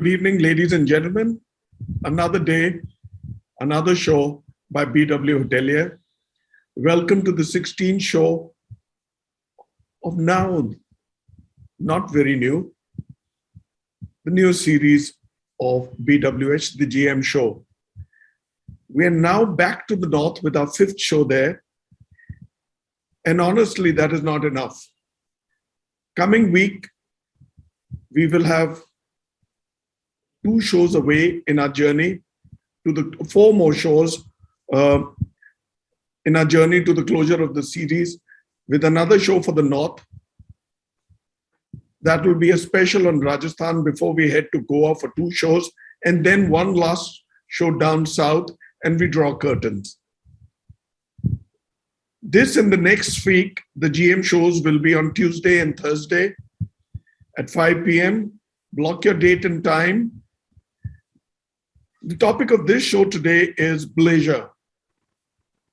Good evening, ladies and gentlemen. Another day, another show by BW Hotelier. Welcome to the 16th show of now, not very new, the new series of BWH, the GM show. We are now back to the north with our 5th show there. And honestly, that is not enough. Coming week, we will have 2 shows away in our journey to the 4 more shows in our journey to the closure of the series with another show for the north. That will be a special on Rajasthan before we head to Goa for 2 shows, and then one last show down south, and we draw curtains. This and the next week, the GM shows will be on Tuesday and Thursday at 5 p.m. Block your date and time. The topic of this show today is Bleisure.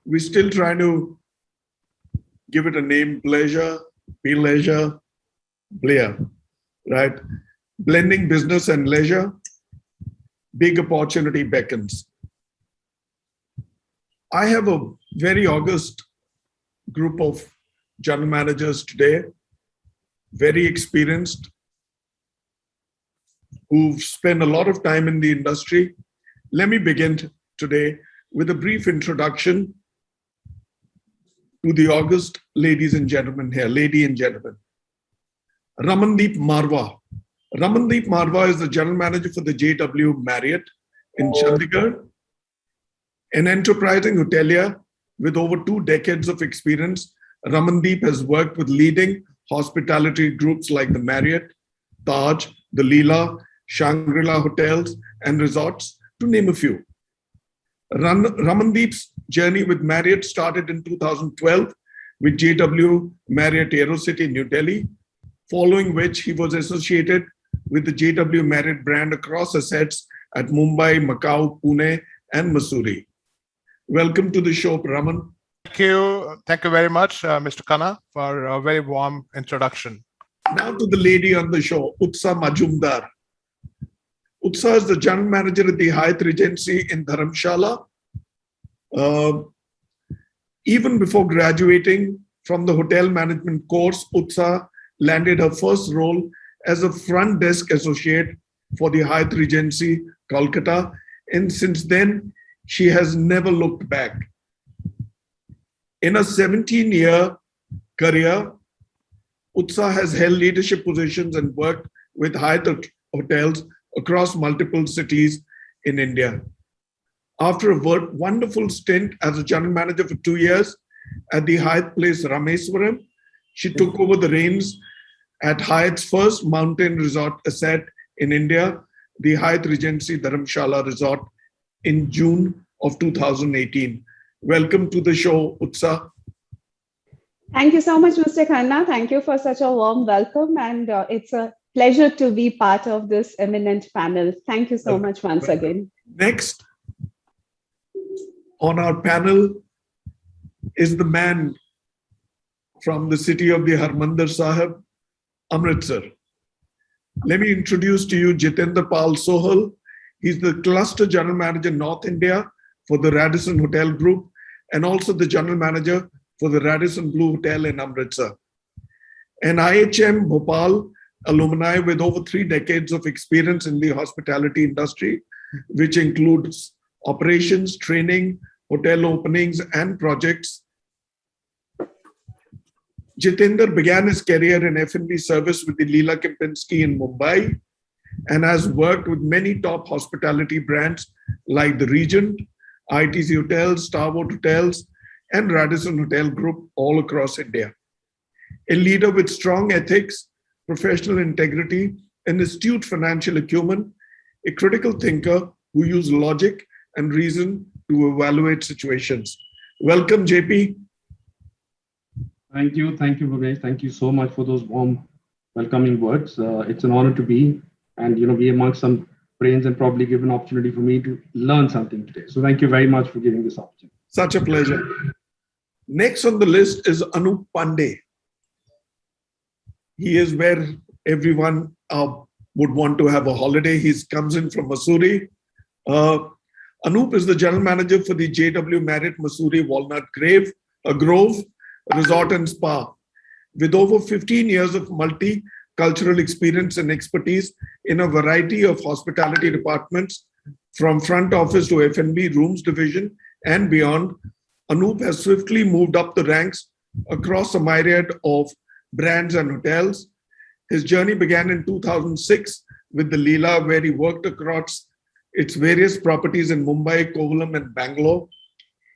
We're still trying to give it a name, Bleisure, Bleisure, Blair, right? Blending business and leisure, big opportunity beckons. I have a very august group of general managers today, very experienced, who've spent a lot of time in the industry. Let me begin today with a brief introduction to the august ladies and gentlemen here, lady and gentlemen. Ramandeep Marwah. Ramandeep Marwah is the general manager for the JW Marriott in Chandigarh, an enterprising hotelier with over 2 decades of experience. Ramandeep has worked with leading hospitality groups like the Marriott, Taj, the Leela, Shangri-La hotels and resorts, to name a few. Ramandeep's journey with Marriott started in 2012 with JW Marriott AeroCity, New Delhi, following which he was associated with the JW Marriott brand across assets at Mumbai, Macau, Pune, and Mussoorie. Welcome to the show, Raman. Thank you very much, Mr. Khanna, for a very warm introduction. Now to the lady on the show, Utsa Majumder. Utsa is the general manager at the Hyatt Regency in Dharamshala. Even before graduating from the hotel management course, Utsa landed her first role as a front desk associate for the Hyatt Regency, Kolkata, and since then, she has never looked back. In a 17-year career, Utsa has held leadership positions and worked with Hyatt hotels across multiple cities in India. After a wonderful stint as a general manager for 2 years at the Hyatt Place Rameswaram, she took over the reins at Hyatt's first mountain resort asset in India, the Hyatt Regency Dharamshala Resort, in June of 2018. Welcome to the show, Utsa. Thank you so much, Mr. Khanna. Thank you for such a warm welcome, and it's a pleasure to be part of this eminent panel. Thank you so much once again. Next on our panel is the man from the city of the Harmandir Sahib, Amritsar. Let me introduce to you Jitender Pal Sohal. He's the cluster general manager North India for the Radisson Hotel Group and also the general manager for the Radisson Blue Hotel in Amritsar. An IHM Bhopal alumni with over 3 decades of experience in the hospitality industry, which includes operations, training, hotel openings, and projects. Jitender began his career in F&B service with the Leela Kempinski in Mumbai and has worked with many top hospitality brands like the Regent, ITC Hotels, Starwood Hotels, and Radisson Hotel Group all across India. A leader with strong ethics, professional integrity, and astute financial acumen, a critical thinker who uses logic and reason to evaluate situations. Welcome, JP. Thank you, Bhuvanesh. Thank you so much for those warm, welcoming words. It's an honor to be and be amongst some brains and probably give an opportunity for me to learn something today. So thank you very much for giving this opportunity. Such a pleasure. Next on the list is Anoop Pandey. He is where everyone, our would want to have a holiday. He comes in from Mussoorie. Anoop is the general manager for the JW Marriott Mussoorie Walnut Grove Resort and Spa. With over 15 years of multicultural experience and expertise in a variety of hospitality departments, from front office to F&B, rooms division, and beyond, Anoop has swiftly moved up the ranks across a myriad of brands and hotels. His journey began in 2006 with the Leela, where he worked across its various properties in Mumbai, Kovalam, and Bangalore.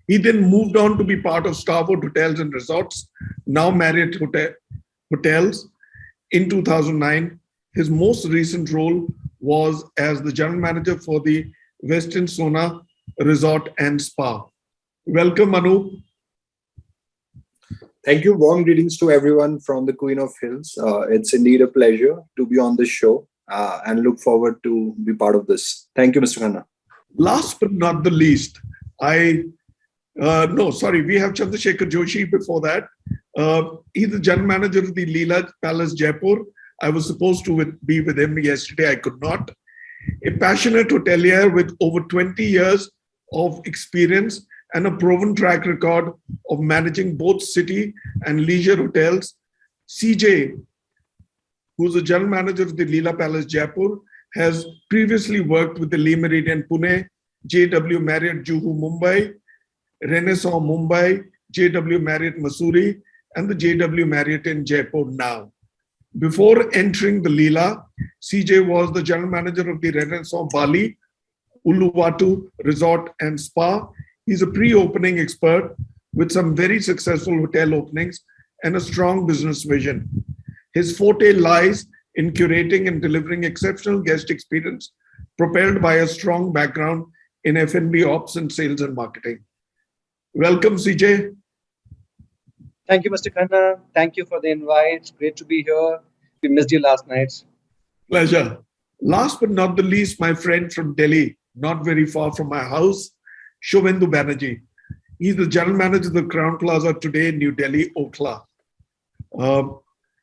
He then moved on to be part of Starwood Hotels and Resorts, now Marriott Hotels. In 2009, his most recent role was as the general manager for the Westin Sona Resort and Spa. Welcome, Anoop. Thank you. Warm greetings to everyone from the Queen of Hills. It's indeed a pleasure to be on this show and look forward to be part of this. Thank you, Mr. Khanna. Last but not the least, we have Chandrashekhar Joshi before that. He's the general manager of the Leela Palace, Jaipur. I was supposed to be with him yesterday. I could not. A passionate hotelier with over 20 years of experience and a proven track record of managing both city and leisure hotels. CJ, who's the general manager of the Leela Palace, Jaipur, has previously worked with the Le Méridien Pune, JW Marriott Juhu Mumbai, Renaissance Mumbai, JW Marriott Mussoorie, and the JW Marriott in Jaipur now. Before entering the Leela, CJ was the general manager of the Renaissance Bali, Uluwatu Resort and Spa. He's a pre-opening expert with some very successful hotel openings and a strong business vision. His forte lies in curating and delivering exceptional guest experience, propelled by a strong background in F&B ops and sales and marketing. Welcome, CJ. Thank you, Mr. Khanna. Thank you for the invite. Great to be here. We missed you last night. Pleasure. Last but not the least, my friend from Delhi, not very far from my house, Shuvendu Banerjee. He's the general manager of the Crowne Plaza today in New Delhi, Okhla.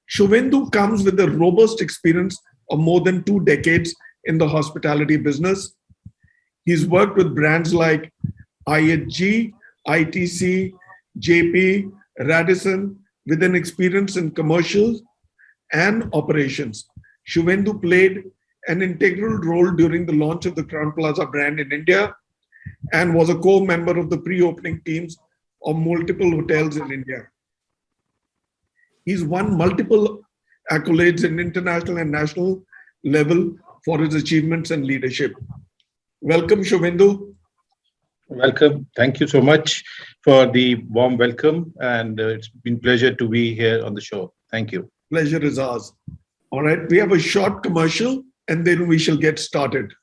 Shuvendu comes with a robust experience of more than 2 decades in the hospitality business. He's worked with brands like IHG, ITC, JP, Radisson, with an experience in commercials and operations. Shuvendu played an integral role during the launch of the Crowne Plaza brand in India and was a core member of the pre-opening teams of multiple hotels in India. He's won multiple accolades in international and national level for his achievements and leadership. Welcome, Shuvendu. Welcome. Thank you so much for the warm welcome, and it's been a pleasure to be here on the show. Thank you. Pleasure is ours. All right, we have a short commercial and then we shall get started.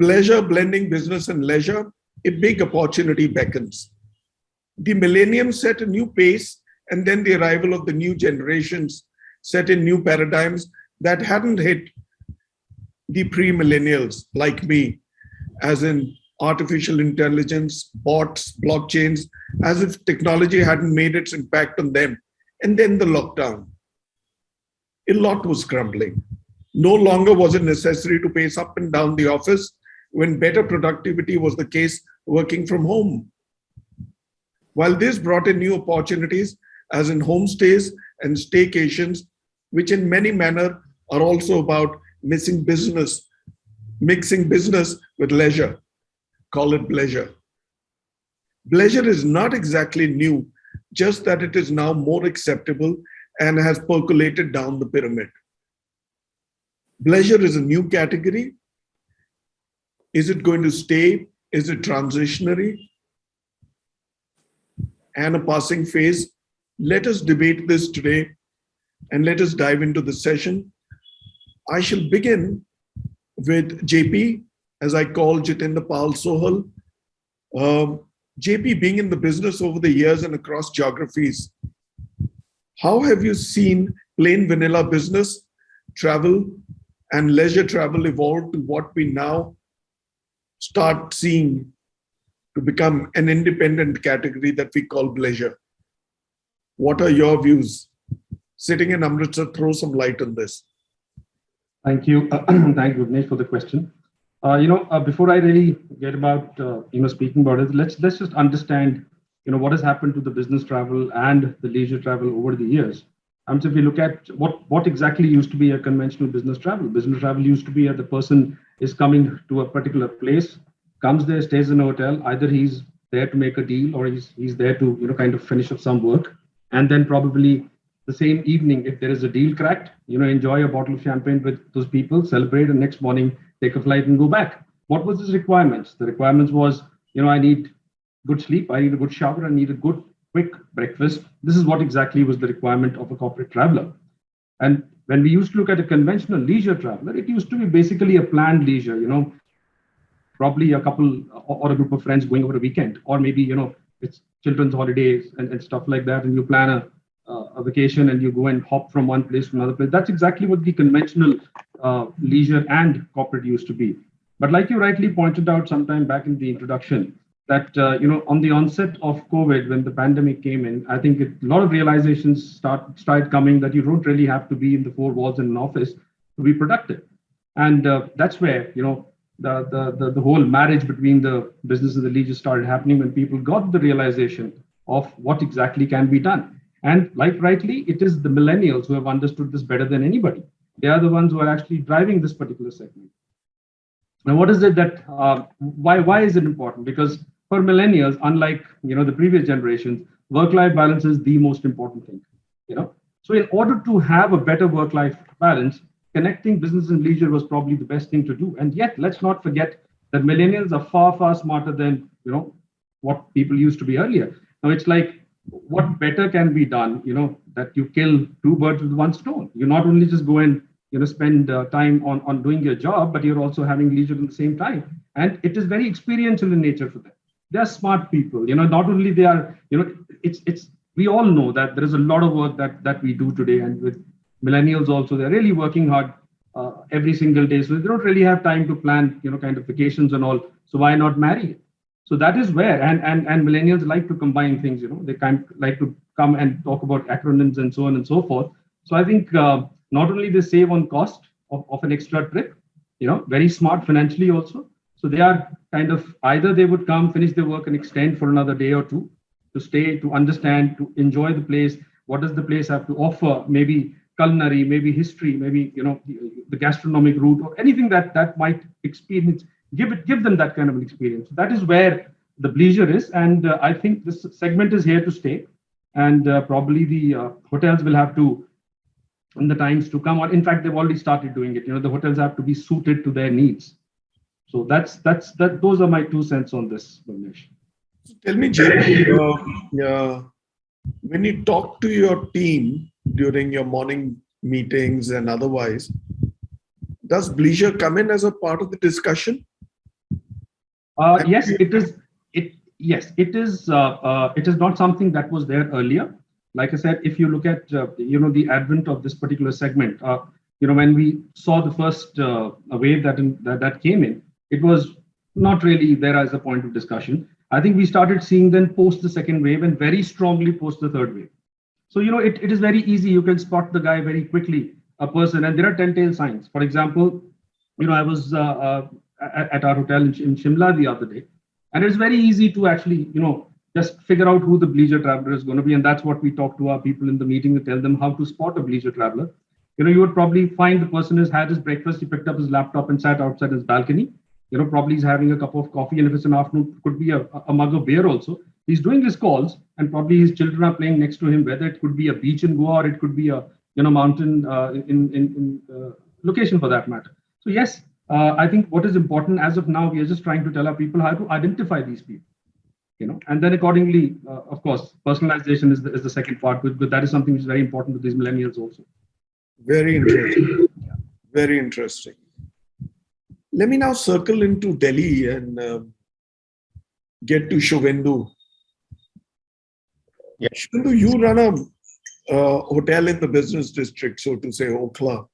Bleisure, blending business and leisure, a big opportunity beckons. The millennium set a new pace, and then the arrival of the new generations set in new paradigms that hadn't hit the pre-millennials like me, as in artificial intelligence, bots, blockchains, as if technology hadn't made its impact on them. And then the lockdown. A lot was crumbling. No longer was it necessary to pace up and down the office when better productivity was the case working from home. While this brought in new opportunities, as in homestays and staycations, which in many manner are also about mixing business with leisure. Call it Bleisure. Bleisure is not exactly new, just that it is now more acceptable and has percolated down the pyramid. Bleisure is a new category. Is it going to stay? Is it transitionary? and a passing phase? Let us debate this today and let us dive into the session. I shall begin with JP, as I call Jitender Pal Sohal. JP, being in the business over the years and across geographies, how have you seen plain vanilla business, travel, and leisure travel evolve to what we now start seeing to become an independent category that we call Bleisure? What are your views? Sitting in Amritsar, throw some light on this. Thank you. Thank you, Bhuvanesh, for the question. Before I really get about, speaking about it, let's just understand, what has happened to the business travel and the leisure travel over the years. So if we look at what exactly used to be a conventional business travel used to be the person is coming to a particular place, comes there, stays in a hotel. Either he's there to make a deal or he's there to, kind of finish up some work. And then probably the same evening, if there is a deal cracked, enjoy a bottle of champagne with those people, celebrate, and next morning take a flight and go back. What was his requirements? The requirements was, I need good sleep, I need a good shower, I need a good quick breakfast. This is what exactly was the requirement of a corporate traveler. And when we used to look at a conventional leisure traveler, it used to be basically a planned leisure, probably a couple or a group of friends going over a weekend, or maybe, it's children's holidays and stuff like that. And you plan a vacation and you go and hop from one place to another place. That's exactly what the conventional leisure and corporate used to be. But like you rightly pointed out sometime back in the introduction, that, on the onset of COVID, when the pandemic came in, I think a lot of realizations started coming that you don't really have to be in the four walls in an office to be productive. And that's where, the whole marriage between the business and the leisure started happening when people got the realization of what exactly can be done. And like rightly, it is the millennials who have understood this better than anybody. They are the ones who are actually driving this particular segment. Now, what is it that, why is it important? Because for millennials, unlike, the previous generations, work-life balance is the most important thing, So in order to have a better work-life balance, connecting business and leisure was probably the best thing to do. And yet, let's not forget that millennials are far, far smarter than, what people used to be earlier. Now, it's like, what better can be done, that you kill two birds with one stone? You not only just go and, spend time on doing your job, but you're also having leisure at the same time. And it is very experiential in nature for them. They're smart people, not only they are, we all know that there is a lot of work that we do today. And with millennials also, they're really working hard every single day. So they don't really have time to plan, kind of vacations and all. So why not marry? So that is where, and millennials like to combine things, they kind of like to come and talk about acronyms and so on and so forth. So I think not only they save on cost of an extra trip, very smart financially also. So they are kind of, either they would come, finish their work and extend for another day or two to stay, to understand, to enjoy the place. What does the place have to offer? Maybe culinary, maybe history, maybe, the gastronomic route or anything that might experience, give them that kind of an experience. That is where the Bleisure is. And I think this segment is here to stay. And probably the hotels will have to, in the times to come, or in fact, they've already started doing it. The hotels have to be suited to their needs. So those are my 2 cents on this, Bhuvanesh. Tell me, JP, when you talk to your team during your morning meetings and otherwise, does Bleisure come in as a part of the discussion? Yes, it is. Yes, it is. It is not something that was there earlier. Like I said, if you look at the advent of this particular segment, when we saw the first wave that came in, it was not really there as a point of discussion. I think we started seeing then post the second wave and very strongly post the third wave. So it is very easy. You can spot the guy very quickly, a person, and there are telltale signs. For example, I was at our hotel in Shimla the other day, and it's very easy to actually just figure out who the Bleisure traveler is going to be, and that's what we talk to our people in the meeting to tell them how to spot a Bleisure traveler. You would probably find the person has had his breakfast, he picked up his laptop and sat outside his balcony. Probably he's having a cup of coffee, and if it's an afternoon, it could be a mug of beer also. He's doing his calls, and probably his children are playing next to him, whether it could be a beach in Goa or it could be a mountain in location for that matter. So yes, I think what is important as of now, we are just trying to tell our people how to identify these people. And then accordingly, of course, personalization is the second part, but that is something which is very important to these millennials also. Very interesting. Very interesting. Let me now circle into Delhi and get to Shuvendu. Yeah. Shuvendu, you run a hotel in the business district, so to say, Okhla.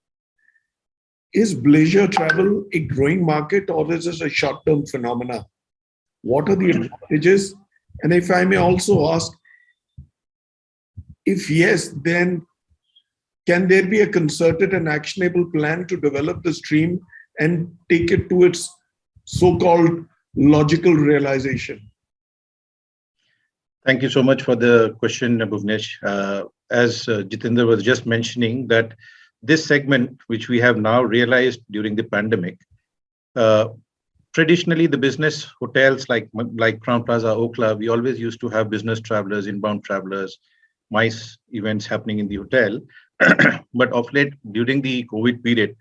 Is Bleisure travel a growing market, or is this a short-term phenomena? What are the advantages? And if I may also ask, if yes, then can there be a concerted and actionable plan to develop the stream and take it to its so-called logical realization? Thank you so much for the question, Bhuvanesh. As Jitender was just mentioning, that this segment, which we have now realized during the pandemic, traditionally the business hotels like Crowne Plaza, Okhla, we always used to have business travelers, inbound travelers, MICE events happening in the hotel. But of late, during the COVID period,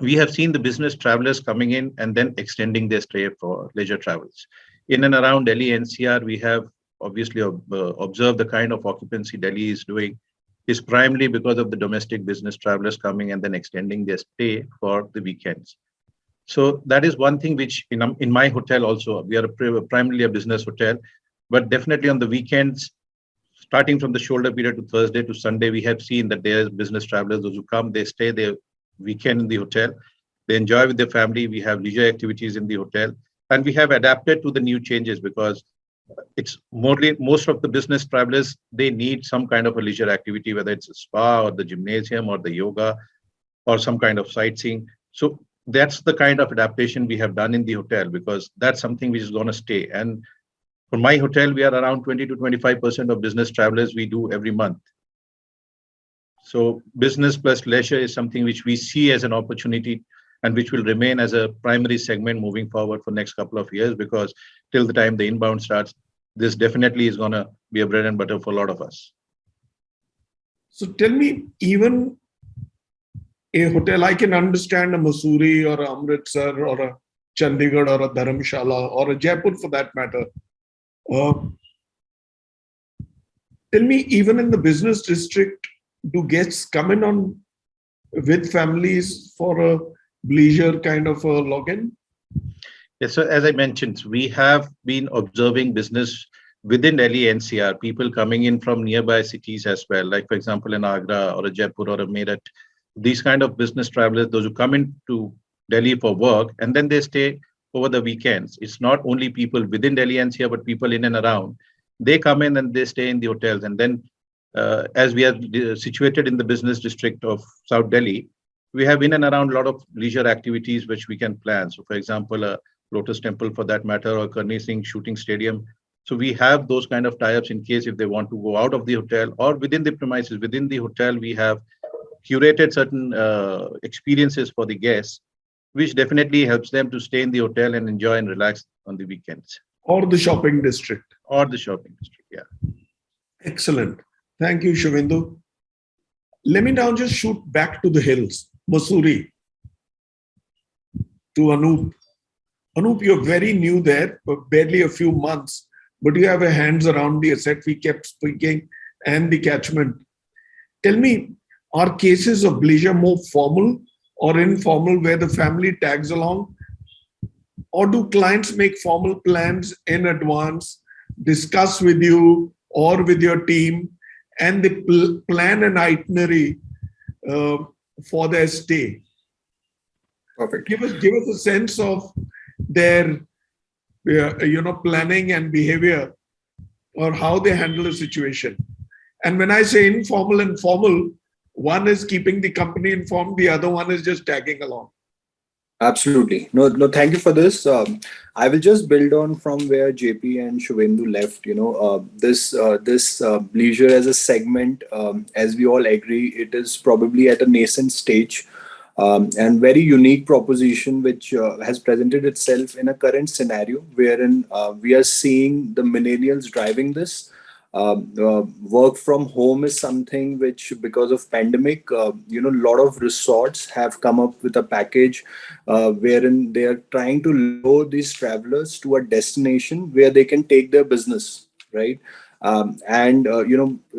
we have seen the business travelers coming in and then extending their stay for leisure travels. In and around Delhi NCR, we have obviously observed the kind of occupancy Delhi is doing is primarily because of the domestic business travelers coming and then extending their stay for the weekends. So that is one thing which in my hotel also, we are primarily a business hotel, but definitely on the weekends, starting from the shoulder period to Thursday to Sunday, we have seen that there's business travelers, those who come, they stay their weekend in the hotel, they enjoy with their family, we have leisure activities in the hotel, and we have adapted to the new changes because it's most of the business travelers, they need some kind of a leisure activity, whether it's a spa or the gymnasium or the yoga or some kind of sightseeing. So that's the kind of adaptation we have done in the hotel because that's something which is going to stay. And for my hotel, we are around 20 to 25% of business travelers we do every month. So business plus leisure is something which we see as an opportunity and which will remain as a primary segment moving forward for next couple of years because till the time the inbound starts, this definitely is going to be a bread and butter for a lot of us. So tell me, even a hotel, I can understand a Mussoorie or a Amritsar or a Chandigarh or a Dharamshala or a Jaipur for that matter. Tell me, even in the business district, do guests come in on with families for a Bleisure kind of a login? Yes, so as I mentioned, we have been observing business within Delhi NCR, people coming in from nearby cities as well, like for example, in Agra or a Jaipur or a Marriott, these kind of business travelers, those who come into Delhi for work and then they stay over the weekends. It's not only people within Delhi NCR, but people in and around. They come in and they stay in the hotels. And then as we are situated in the business district of South Delhi, we have in and around a lot of leisure activities which we can plan. So for example, a Lotus Temple for that matter, or Karni Singh Shooting Stadium. So we have those kind of tie-ups in case if they want to go out of the hotel or within the premises. Within the hotel, we have curated certain experiences for the guests, which definitely helps them to stay in the hotel and enjoy and relax on the weekends. Or the shopping district. Or the shopping district, yeah. Excellent. Thank you, Shuvendu. Let me now just shoot back to the hills, Mussoorie, to Anoop. Anoop, you're very new there, but barely a few months, but you have your hands around the asset we kept speaking and the catchment. Tell me, are cases of Bleisure more formal or informal where the family tags along? Or do clients make formal plans in advance, discuss with you or with your team, and they plan an itinerary for their stay? Perfect. Give us a sense of their planning and behavior or how they handle a situation. And when I say informal and formal, one is keeping the company informed, the other one is just tagging along. Absolutely. No, thank you for this. I will just build on from where JP and Shuvendu left. This Bleisure as a segment, as we all agree, it is probably at a nascent stage and very unique proposition, which has presented itself in a current scenario wherein we are seeing the millennials driving this. Work from home is something which, because of pandemic, a lot of resorts have come up with a package wherein they are trying to lure these travelers to a destination where they can take their business, right? And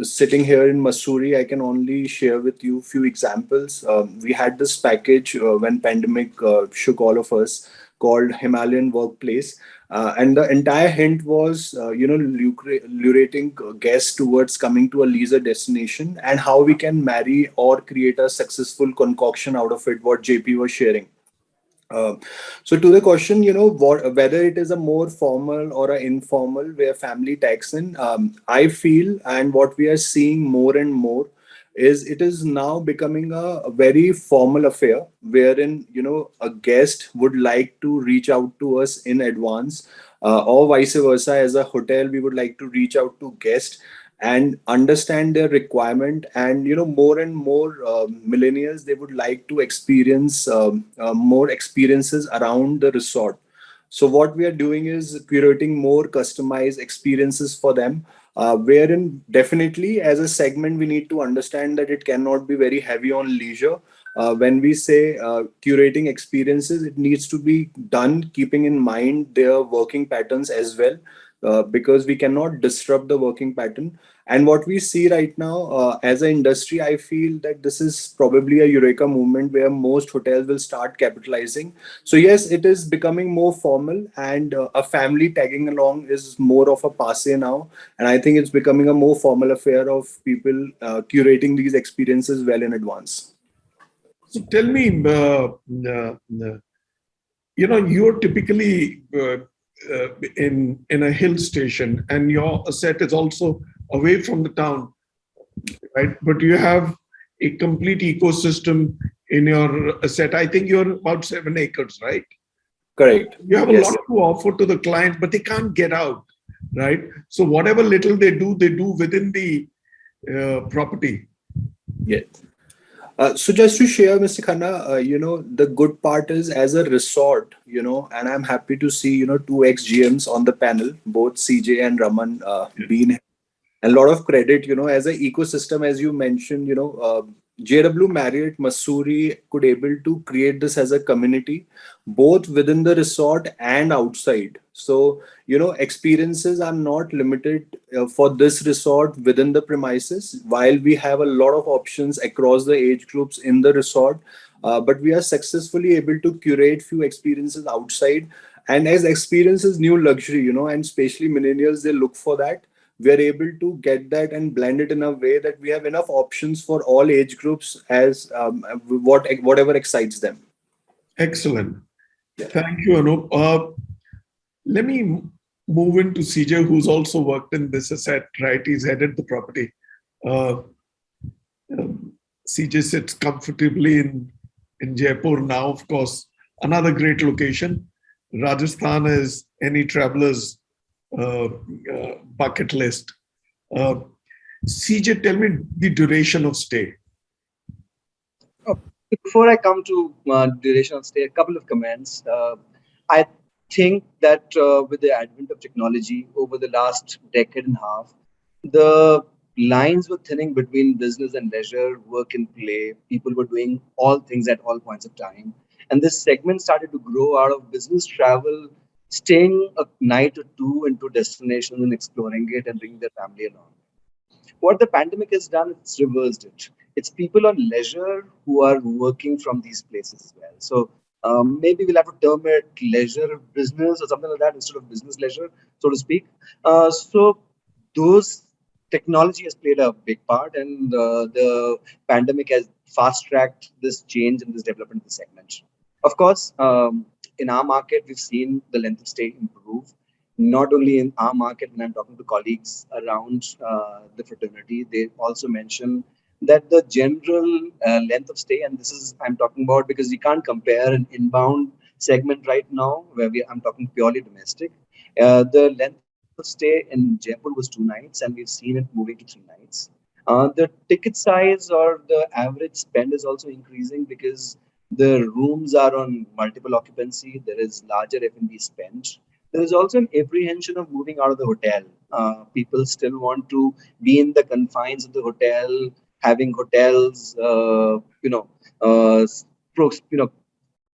sitting here in Mussoorie, I can only share with you a few examples. We had this package when pandemic shook all of us, called Himalayan Workplace, and the entire hint was, luring guests towards coming to a leisure destination, and how we can marry or create a successful concoction out of it. What JP was sharing. Uh, so to the question, whether it is a more formal or an informal where family tags in, I feel, and what we are seeing more and more is it is now becoming a very formal affair wherein, a guest would like to reach out to us in advance, or vice versa. As a hotel, we would like to reach out to guests and understand their requirement, and more and more millennials, they would like to experience more experiences around the resort. So what we are doing is curating more customized experiences for them, wherein definitely as a segment we need to understand that it cannot be very heavy on leisure. When we say curating experiences, it needs to be done keeping in mind their working patterns as well, because we cannot disrupt the working pattern. And what we see right now, as an industry, I feel that this is probably a eureka movement where most hotels will start capitalizing. So yes, it is becoming more formal, and a family tagging along is more of a passe now. And I think it's becoming a more formal affair of people curating these experiences well in advance. So tell me, you're typically in a hill station, and your asset is also away from the town, right? But you have a complete ecosystem in your asset. I think you're about 7 acres, right? Correct. You have a Yes. lot to offer to the client, but they can't get out, right? So whatever little they do within the property. Yes. So just to share, Mr. Khanna, the good part is, as a resort, and I'm happy to see, two ex-GMs on the panel, both CJ and Raman, being, and a lot of credit, as an ecosystem, as you mentioned, JW Marriott Mussoorie could able to create this as a community, both within the resort and outside. So, experiences are not limited for this resort within the premises, while we have a lot of options across the age groups in the resort. But we are successfully able to curate few experiences outside. And as experience is new luxury, and especially millennials, they look for that. We are able to get that and blend it in a way that we have enough options for all age groups, as whatever excites them. Excellent. Yeah. Thank you, Anoop. Let me move into CJ, who's also worked in this asset, right? He's headed the property. CJ sits comfortably in Jaipur now, of course. Another great location. Rajasthan is any traveler's bucket list. CJ, tell me the duration of stay. Before I come to duration of stay, a couple of comments. I think that with the advent of technology over the last decade and a half, the lines were thinning between business and leisure, work and play. People were doing all things at all points of time. And this segment started to grow out of business travel, staying a night or two into destinations and exploring it and bringing their family along. What the pandemic has done, it's reversed it. It's people on leisure who are working from these places as well. So maybe we'll have to term it leisure business or something like that instead of business leisure, so to speak. So those technology has played a big part, and the pandemic has fast tracked this change and this development of the segment. Of course, in our market, we've seen the length of stay improve. Not only in our market, when I'm talking to colleagues around the fraternity, they also mention that the general length of stay, and this is I'm talking about because we can't compare an inbound segment right now, where I'm talking purely domestic. The length of stay in Jaipur was 2 nights, and we've seen it moving to 3 nights. The ticket size or the average spend is also increasing because the rooms are on multiple occupancy. There is larger F&B spend. there is also an apprehension of moving out of the hotel. People still want to be in the confines of the hotel, having hotels,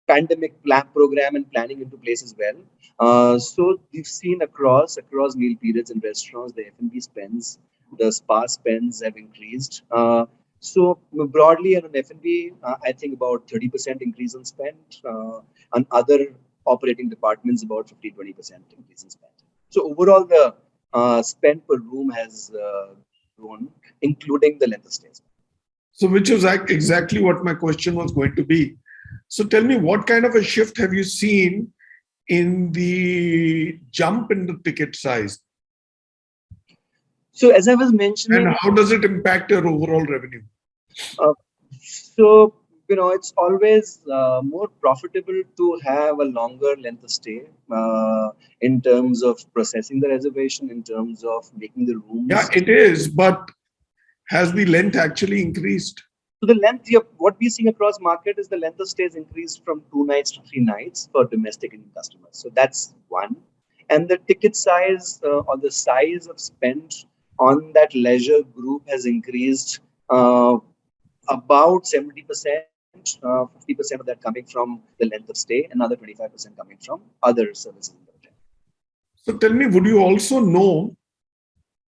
pandemic plan program and planning into place as well. So we've seen across meal periods in restaurants, the F&B spends, the spa spends have increased. So broadly on an F&B, I think about 30% increase on spend. On other operating departments, about 15-20% increase in spend. So overall, the spend per room has grown, including the length of stay. So which was exactly what my question was going to be. So tell me, what kind of a shift have you seen in the jump in the ticket size? So as I was mentioning, and how does it impact your overall revenue? So it's always more profitable to have a longer length of stay in terms of processing the reservation, in terms of making the rooms. Yeah, it is, but has the length actually increased? So the length, what we're seeing across market is the length of stay has increased from 2 nights to 3 nights for domestic Indian customers. So that's one. And the ticket size or the size of spend on that leisure group has increased about 70%, 50% of that coming from the length of stay, another 25% coming from other services. So tell me, would you also know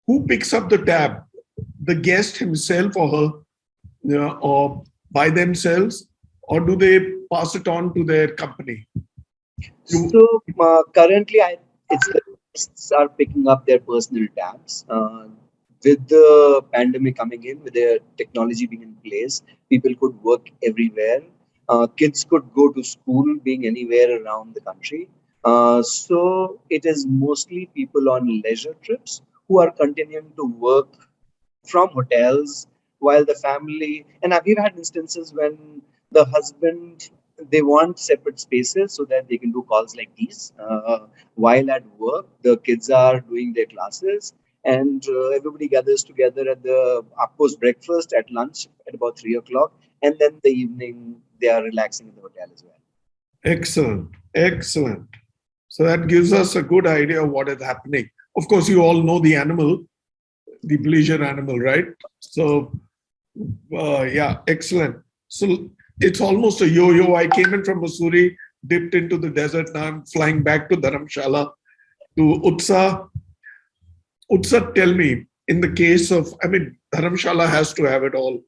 who picks up the tab, the guest himself or her, or by themselves, or do they pass it on to their company? So currently, it's the guests are picking up their personal tabs. With the pandemic coming in, with their technology being in place, people could work everywhere. Kids could go to school being anywhere around the country. So it is mostly people on leisure trips who are continuing to work from hotels while the family, and we've had instances when the husband, they want separate spaces so that they can do calls like these while at work. The kids are doing their classes, and everybody gathers together at the post breakfast, at lunch at about 3 o'clock, and then the evening they are relaxing in the hotel as well. Excellent, excellent. So that gives us a good idea of what is happening. Of course, you all know the animal, the Bleisure animal, right? So yeah, excellent. So it's almost a yo-yo. I came in from Mussoorie, dipped into the desert. Now I'm flying back to Dharamshala, to Utsa. Utsa, tell me, in the case of, Dharamshala has to have it all.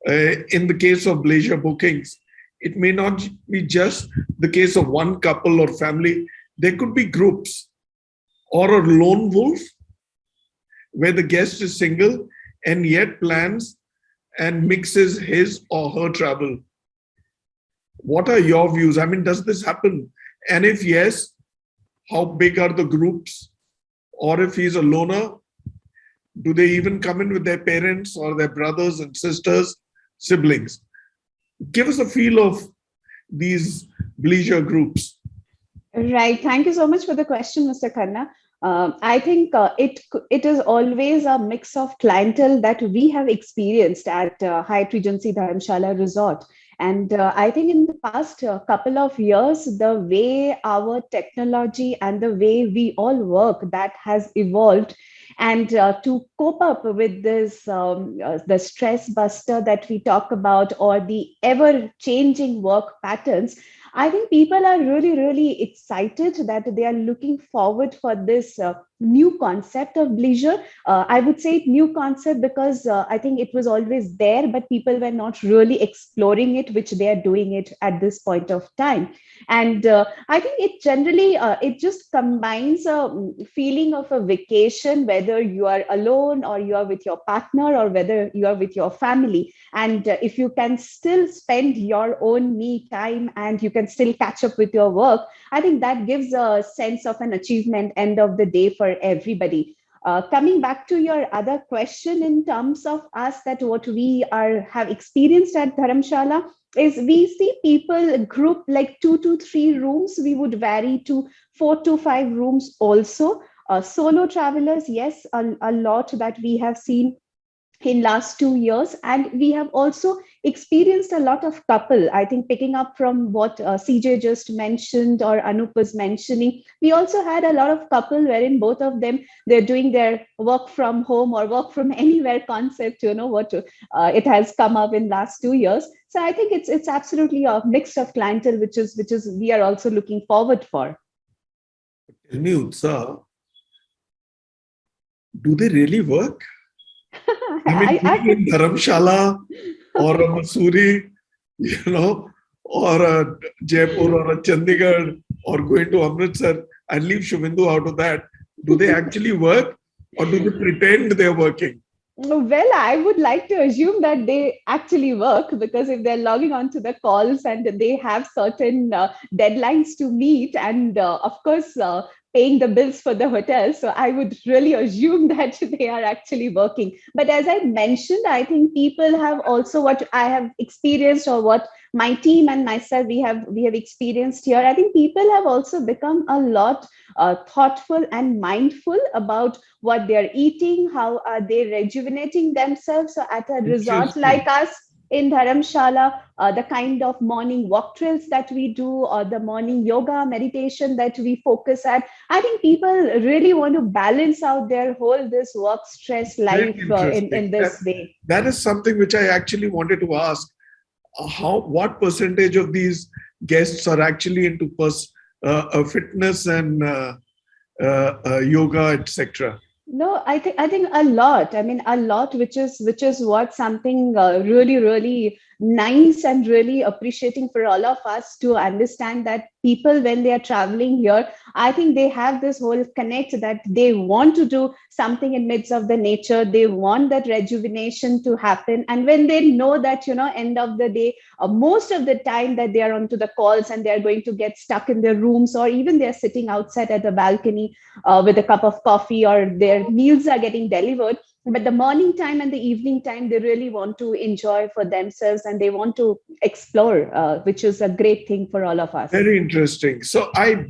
In the case of Bleisure bookings, it may not be just the case of one couple or family. There could be groups or a lone wolf where the guest is single and yet plans and mixes his or her travel. What are your views? Does this happen? And if yes, how big are the groups? Or if he's a loner, do they even come in with their parents or their brothers and sisters, siblings? Give us a feel of these Bleisure groups. Right. Thank you so much for the question, Mr. Khanna. I think it is always a mix of clientele that we have experienced at Hyatt Regency Dharamshala Resort. And I think in the past couple of years, the way our technology and the way we all work, that has evolved. And to cope up with this, the stress buster that we talk about, or the ever-changing work patterns, I think people are really, really excited that they are looking forward for this new concept of Bleisure. I would say new concept because I think it was always there, but people were not really exploring it, which they are doing it at this point of time. And I think it generally, it just combines a feeling of a vacation, whether you are alone or you are with your partner or whether you are with your family. And if you can still spend your own me time and you can still catch up with your work, I think that gives a sense of an achievement end of the day for everybody. Coming back to your other question in terms of us, that what we have experienced at Dharamshala is we see people group like 2 to 3 rooms. We would vary to 4 to 5 rooms also. Solo travelers, yes, a lot that we have seen. in last 2 years, and we have also experienced a lot of couple. I think picking up from what CJ just mentioned or Anoop was mentioning, we also had a lot of couple wherein both of them, they're doing their work from home or work from anywhere concept, what it has come up in last 2 years. So I think it's absolutely a mix of clientele, which is we are also looking forward for. Tell me, Utsa, do they really work? I mean, being in Dharamshala or a Mussoorie, or a Jaipur or a Chandigarh or going to Amritsar, and leave Shuvendu out of that. Do they actually work, or do they pretend they're working? Well, I would like to assume that they actually work, because if they're logging on to the calls and they have certain deadlines to meet, and of course, paying the bills for the hotel. So I would really assume that they are actually working. But as I mentioned, I think people have also, what I have experienced or what my team and myself we have experienced here, I think people have also become a lot thoughtful and mindful about what they're eating, how are they rejuvenating themselves. So at a resort like us in Dharamshala, the kind of morning walk trails that we do, or the morning yoga meditation that we focus at, I think people really want to balance out their whole this work stress life in this way. That is something which I actually wanted to ask. What percentage of these guests are actually into fitness and yoga, etc.? No, I think a lot. I mean, a lot, which is what something really, really nice and really appreciating for all of us to understand that people, when they are traveling here, I think they have this whole connect that they want to do something in midst of the nature. They want that rejuvenation to happen. And when they know that, end of the day, most of the time that they are onto the calls and they're going to get stuck in their rooms, or even they're sitting outside at the balcony with a cup of coffee, or their meals are getting delivered. But the morning time and the evening time, they really want to enjoy for themselves and they want to explore, which is a great thing for all of us. Very interesting. So I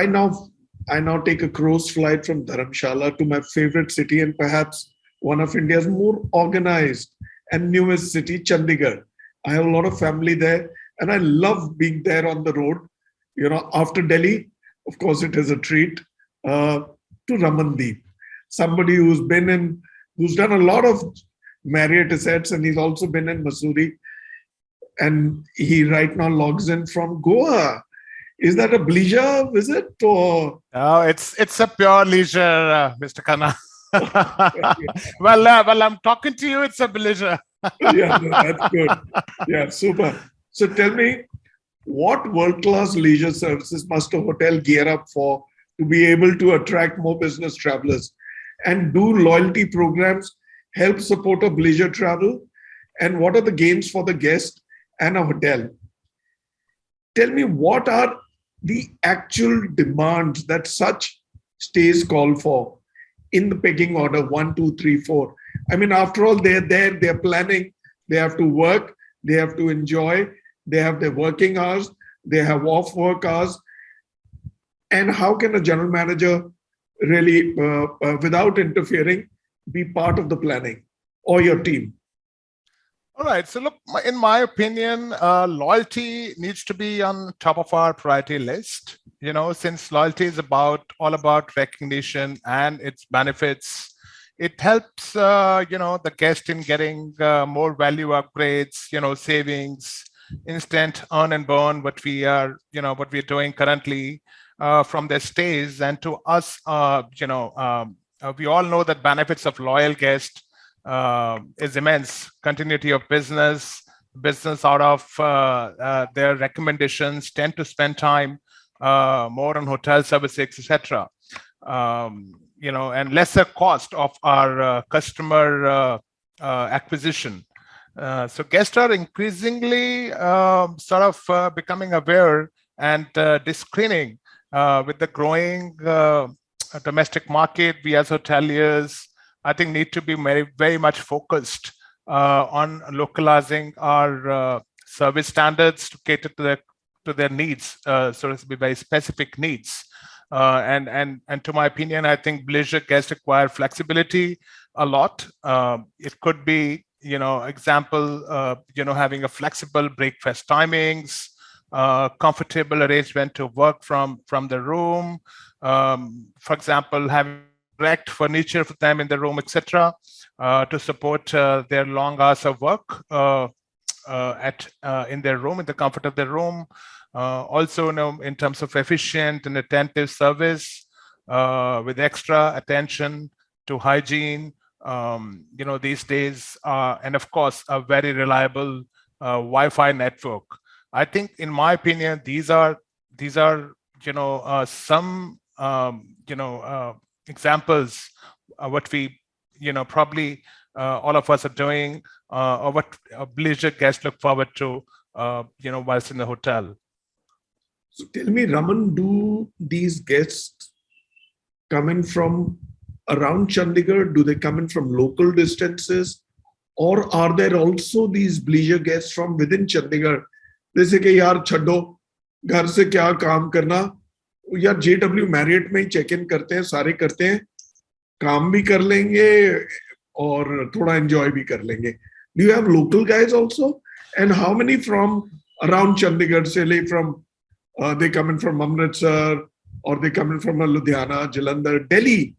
now take a crow's flight from Dharamshala to my favorite city and perhaps one of India's more organized and newest city, Chandigarh. I have a lot of family there and I love being there on the road. After Delhi, of course, it is a treat to Ramandeep, somebody who's done a lot of Marriott assets, and he's also been in Mussoorie. And he right now logs in from Goa. Is that a Bleisure visit or? No, it's a pure leisure, Mr. Khanna. well, I'm talking to you. It's a Bleisure. Yeah, no, that's good. Yeah, super. So tell me, what world-class leisure services must a hotel gear up for to be able to attract more business travelers? And do loyalty programs help support a Bleisure travel? And what are the gains for the guest and a hotel? Tell me, what are the actual demands that such stays call for in the pecking order 1, 2, 3, 4? I mean, after all, they're there, they're planning, they have to work, they have to enjoy, they have their working hours, they have off work hours. And how can a general manager really, without interfering, be part of the planning, or your team? All right. So look, in my opinion, loyalty needs to be on top of our priority list. Since loyalty is all about recognition and its benefits, it helps, the guest in getting more value upgrades, savings, instant earn and burn, what we're doing currently from their stays. And to us, we all know that benefits of loyal guest is immense. Continuity of business out of their recommendations, tend to spend time more on hotel services, etc. And lesser cost of our customer acquisition. So guests are increasingly becoming aware and discerning with the growing domestic market. We as hoteliers, I think, need to be very, very much focused on localizing our service standards to cater to their needs, so to be very specific needs. And to my opinion, I think Bleisure guests require flexibility a lot. It could be, example, having a flexible breakfast timings, comfortable arrangement to work from the room. For example, having correct furniture for them in the room, etc., to support their long hours of work in their room, in the comfort of their room. Also, in terms of efficient and attentive service with extra attention to hygiene, these days, and of course, a very reliable Wi-Fi network. I think, in my opinion, these are some examples what we probably all of us are doing, or what Bleisure guests look forward to whilst in the hotel. So tell me, Raman, do these guests come in from around Chandigarh? Do they come in from local distances? Or are there also these Bleisure guests from within Chandigarh? They say कि यार छड्डो, घर से क्या काम करना, यार JW Marriott में ही check in करते हैं, सारे करते हैं, काम भी कर लेंगे और थोड़ा enjoy भी कर लेंगे. Do you have local guys also? And how many from around Chandigarh, say from they come in from Amritsar, or they come in from Ludhiana, Jalandhar, Delhi?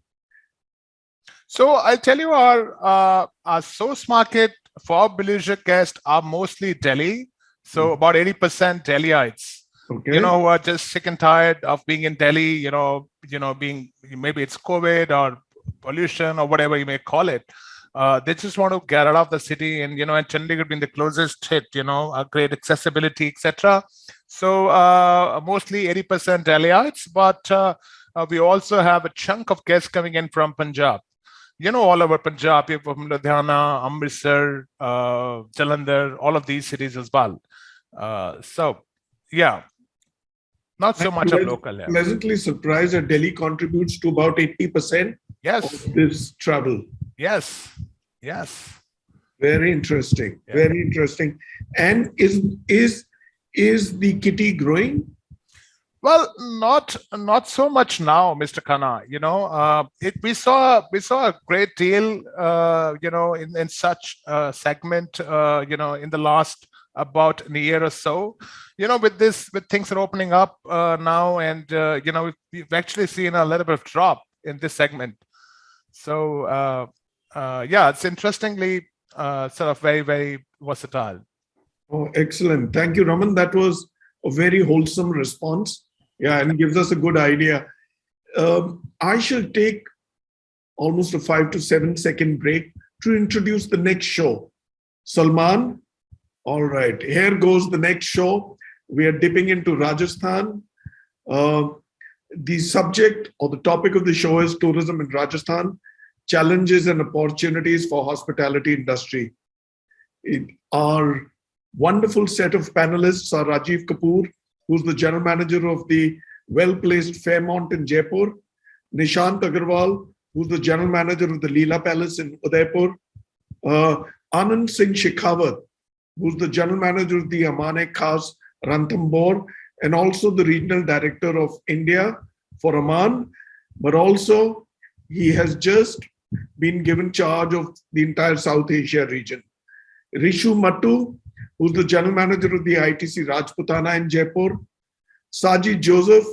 So I'll tell you, our source market for Bleisure guests are mostly Delhi. So about 80% Delhiites, Okay. who are just sick and tired of being in Delhi, being, maybe it's COVID or pollution or whatever you may call it. They just want to get out of the city, and and Chandigarh being the closest hit, a great accessibility, etc. So mostly 80% Delhiites, but we also have a chunk of guests coming in from Punjab. All over Punjab, from Ludhiana, Amritsar, Jalandhar, all of these cities as well. So, yeah, not so much of local. Yeah. Pleasantly surprised that Delhi contributes to about 80% Yes. of this travel. Yes. Very interesting. Yeah. Very interesting. And is the kitty growing? Well, not so much now, Mr. Khanna. We saw a great deal, in such segment, in the last about a year or so. With things are opening up now, and we've actually seen a little bit of drop in this segment. So it's interestingly sort of very, very versatile. Oh, excellent. Thank you, Raman. That was a very wholesome response. Yeah, and gives us a good idea. I shall take almost a 5 to 7 second break to introduce the next show. Salman, all right, here goes the next show. We are dipping into Rajasthan. The subject or the topic of the show is tourism in Rajasthan, challenges and opportunities for hospitality industry. Our wonderful set of panelists are Rajiv Kapoor, who's the general manager of the well-placed Fairmont in Jaipur, Nishant Agarwal, who's the general manager of the Leela Palace in Udaipur, Anand Singh Shekhawat, who's the general manager of the Amane Khas Ranthambore, and also the regional director of India for Aman, but also he has just been given charge of the entire South Asia region. Rishu Mattu, who's the general manager of the ITC Rajputana in Jaipur, Sajid Joseph,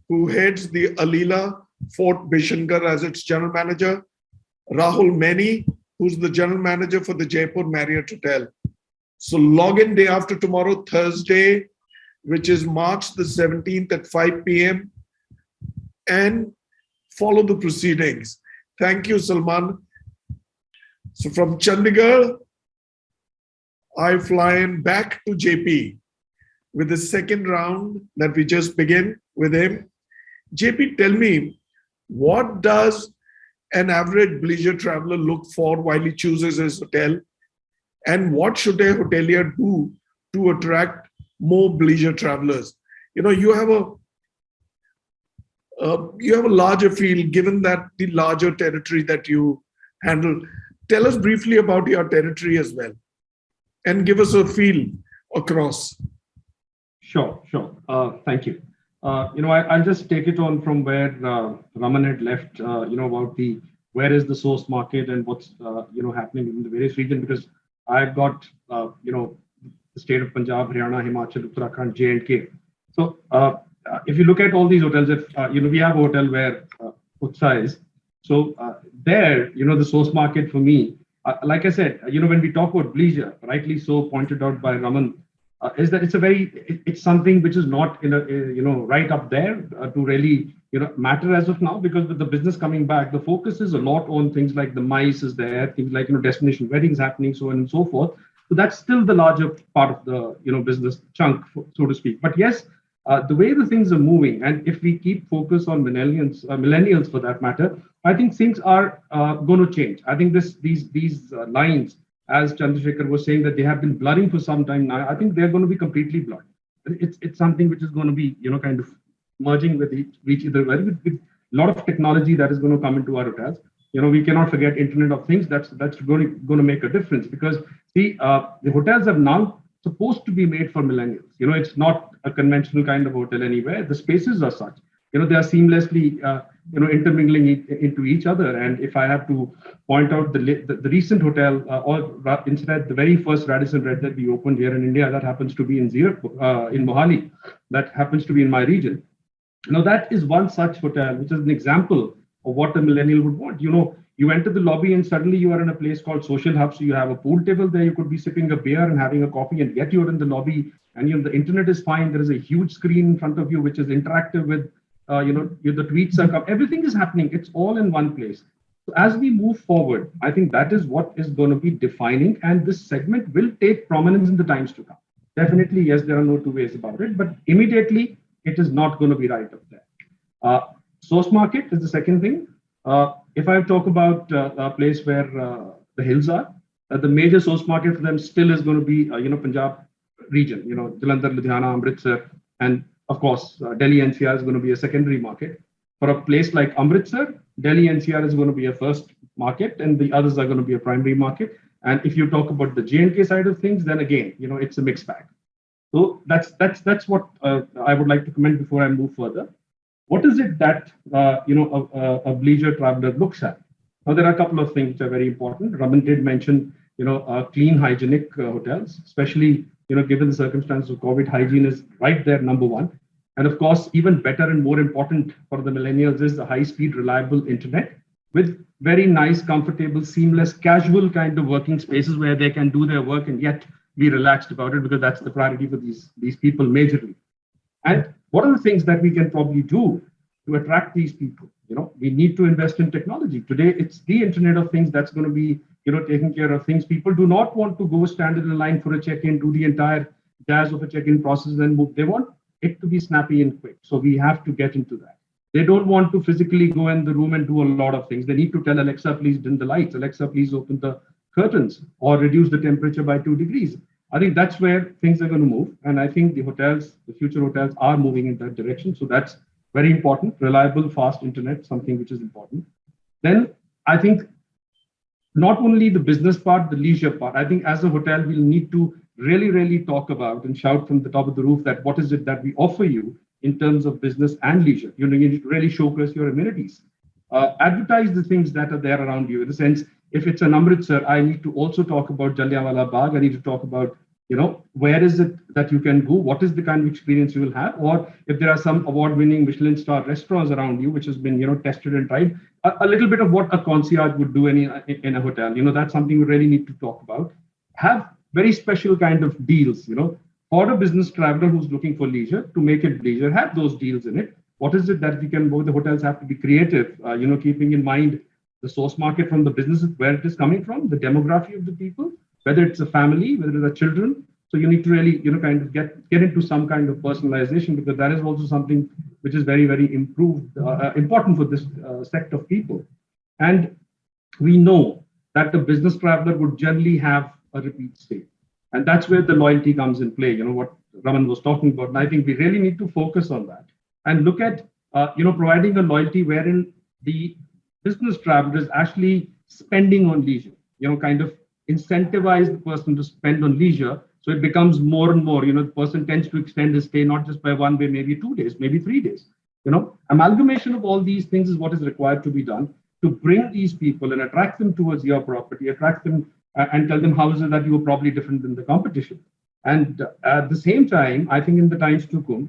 who heads the Alila Fort Bishangarh as its general manager, Rahul Meni, who's the general manager for the Jaipur Marriott Hotel. So log in day after tomorrow, Thursday, which is March the 17th at 5 p.m. and follow the proceedings. Thank you, Salman. So from Chandigarh, I fly in back to JP with the second round that we just began with him. JP, tell me, what does an average Bleisure traveler look for while he chooses his hotel? And what should a hotelier do to attract more Bleisure travelers? You have a larger field, given that the larger territory that you handle. Tell us briefly about your territory as well, and give us a feel across. Sure. Thank you. I'll just take it on from where Raman had left, about the where is the source market and what's happening in the various regions, because I've got the state of Punjab, Haryana, Himachal, Uttarakhand, J&K. So if you look at all these hotels, we have a hotel where Utsa is. So there, the source market for me, like I said, when we talk about Bleisure, rightly so pointed out by Raman, is that it's something which is not right up there to really matter as of now, because with the business coming back, the focus is a lot on things like the MICE is there, things like destination weddings happening, so on and so forth. So that's still the larger part of the business chunk, so to speak. But yes, the way the things are moving, and if we keep focus on millennials for that matter, I think things are going to change. I think these lines, as Chandrashekhar was saying, that they have been blurring for some time now, I think they're going to be completely blurred. It's something which is going to be kind of merging with each other with a lot of technology that is going to come into our hotels. We cannot forget Internet of Things. That's going to make a difference, because see, the hotels are now supposed to be made for millennials. It's not a conventional kind of hotel anywhere. The spaces are such. They are seamlessly intermingling into each other. And if I have to point out the recent hotel, or instead the very first Radisson Red that we opened here in India, that happens to be in in Mohali, that happens to be in my region. That is one such hotel, which is an example of what a millennial would want. You enter the lobby and suddenly you are in a place called Social Hub. So you have a pool table there. You could be sipping a beer and having a coffee, and yet you're in the lobby, and the internet is fine. There is a huge screen in front of you, which is interactive with, the tweets are coming. Everything is happening. It's all in one place. So as we move forward, I think that is what is going to be defining, and this segment will take prominence in the times to come. Definitely, yes, there are no two ways about it, but immediately it is not going to be right up there. Source market is the second thing. If I talk about a place where the hills are, the major source market for them still is going to be, Punjab region, Jitender, Ludhiana, Amritsar, and of course, Delhi NCR is going to be a secondary market. For a place like Amritsar, Delhi NCR is going to be a first market, and the others are going to be a primary market. And if you talk about the J&K side of things, then again, it's a mixed bag. So that's what I would like to comment before I move further. What is it that a Bleisure traveler looks at? Now, there are a couple of things which are very important. Raman did mention, clean, hygienic hotels, especially given the circumstances of COVID, hygiene is right there, number one. And of course, even better and more important for the millennials is the high-speed, reliable internet with very nice, comfortable, seamless, casual kind of working spaces where they can do their work and yet be relaxed about it, because that's the priority for these people majorly. And what are the things that we can probably do to attract these people? We need to invest in technology. Today, it's the Internet of Things that's going to be, taking care of things. People do not want to go stand in a line for a check-in, do the entire jazz of a check-in process, and move. They want it to be snappy and quick. So we have to get into that. They don't want to physically go in the room and do a lot of things. They need to tell Alexa, please dim the lights. Alexa, please open the curtains, or reduce the temperature by 2 degrees. I think that's where things are going to move. And I think the future hotels are moving in that direction. So that's very important. Reliable, fast internet, something which is important. Then I think not only the business part, the leisure part, I think as a hotel, we'll need to really, really talk about and shout from the top of the roof that what is it that we offer you in terms of business and leisure. You need to really showcase your amenities. Advertise the things that are there around you. In the sense, if it's an Amritsar, I need to also talk about Jallianwala Bagh. I need to talk about, where is it that you can go? What is the kind of experience you will have? Or if there are some award-winning Michelin star restaurants around you, which has been, tested and tried, a little bit of what a concierge would do in a hotel. That's something we really need to talk about. Have very special kind of deals, for a business traveler who's looking for leisure, to make it Bleisure, have those deals in it. What is it that we can go? The hotels have to be creative, keeping in mind the source market from the businesses, where it is coming from, the demography of the people, whether it's a family, whether it's a children. So you need to really, kind of get into some kind of personalization, because that is also something which is very, very important for this sect of people. And we know that the business traveler would generally have a repeat stay. And that's where the loyalty comes in play, what Raman was talking about. And I think we really need to focus on that and look at, providing a loyalty wherein the business traveler is actually spending on leisure, kind of incentivize the person to spend on leisure. So it becomes more and more, the person tends to extend his stay, not just by 1 day, maybe 2 days, maybe 3 days. Amalgamation of all these things is what is required to be done to bring these people and attract them towards your property, attract them and tell them how is it that you are probably different than the competition. And at the same time, I think in the times to come,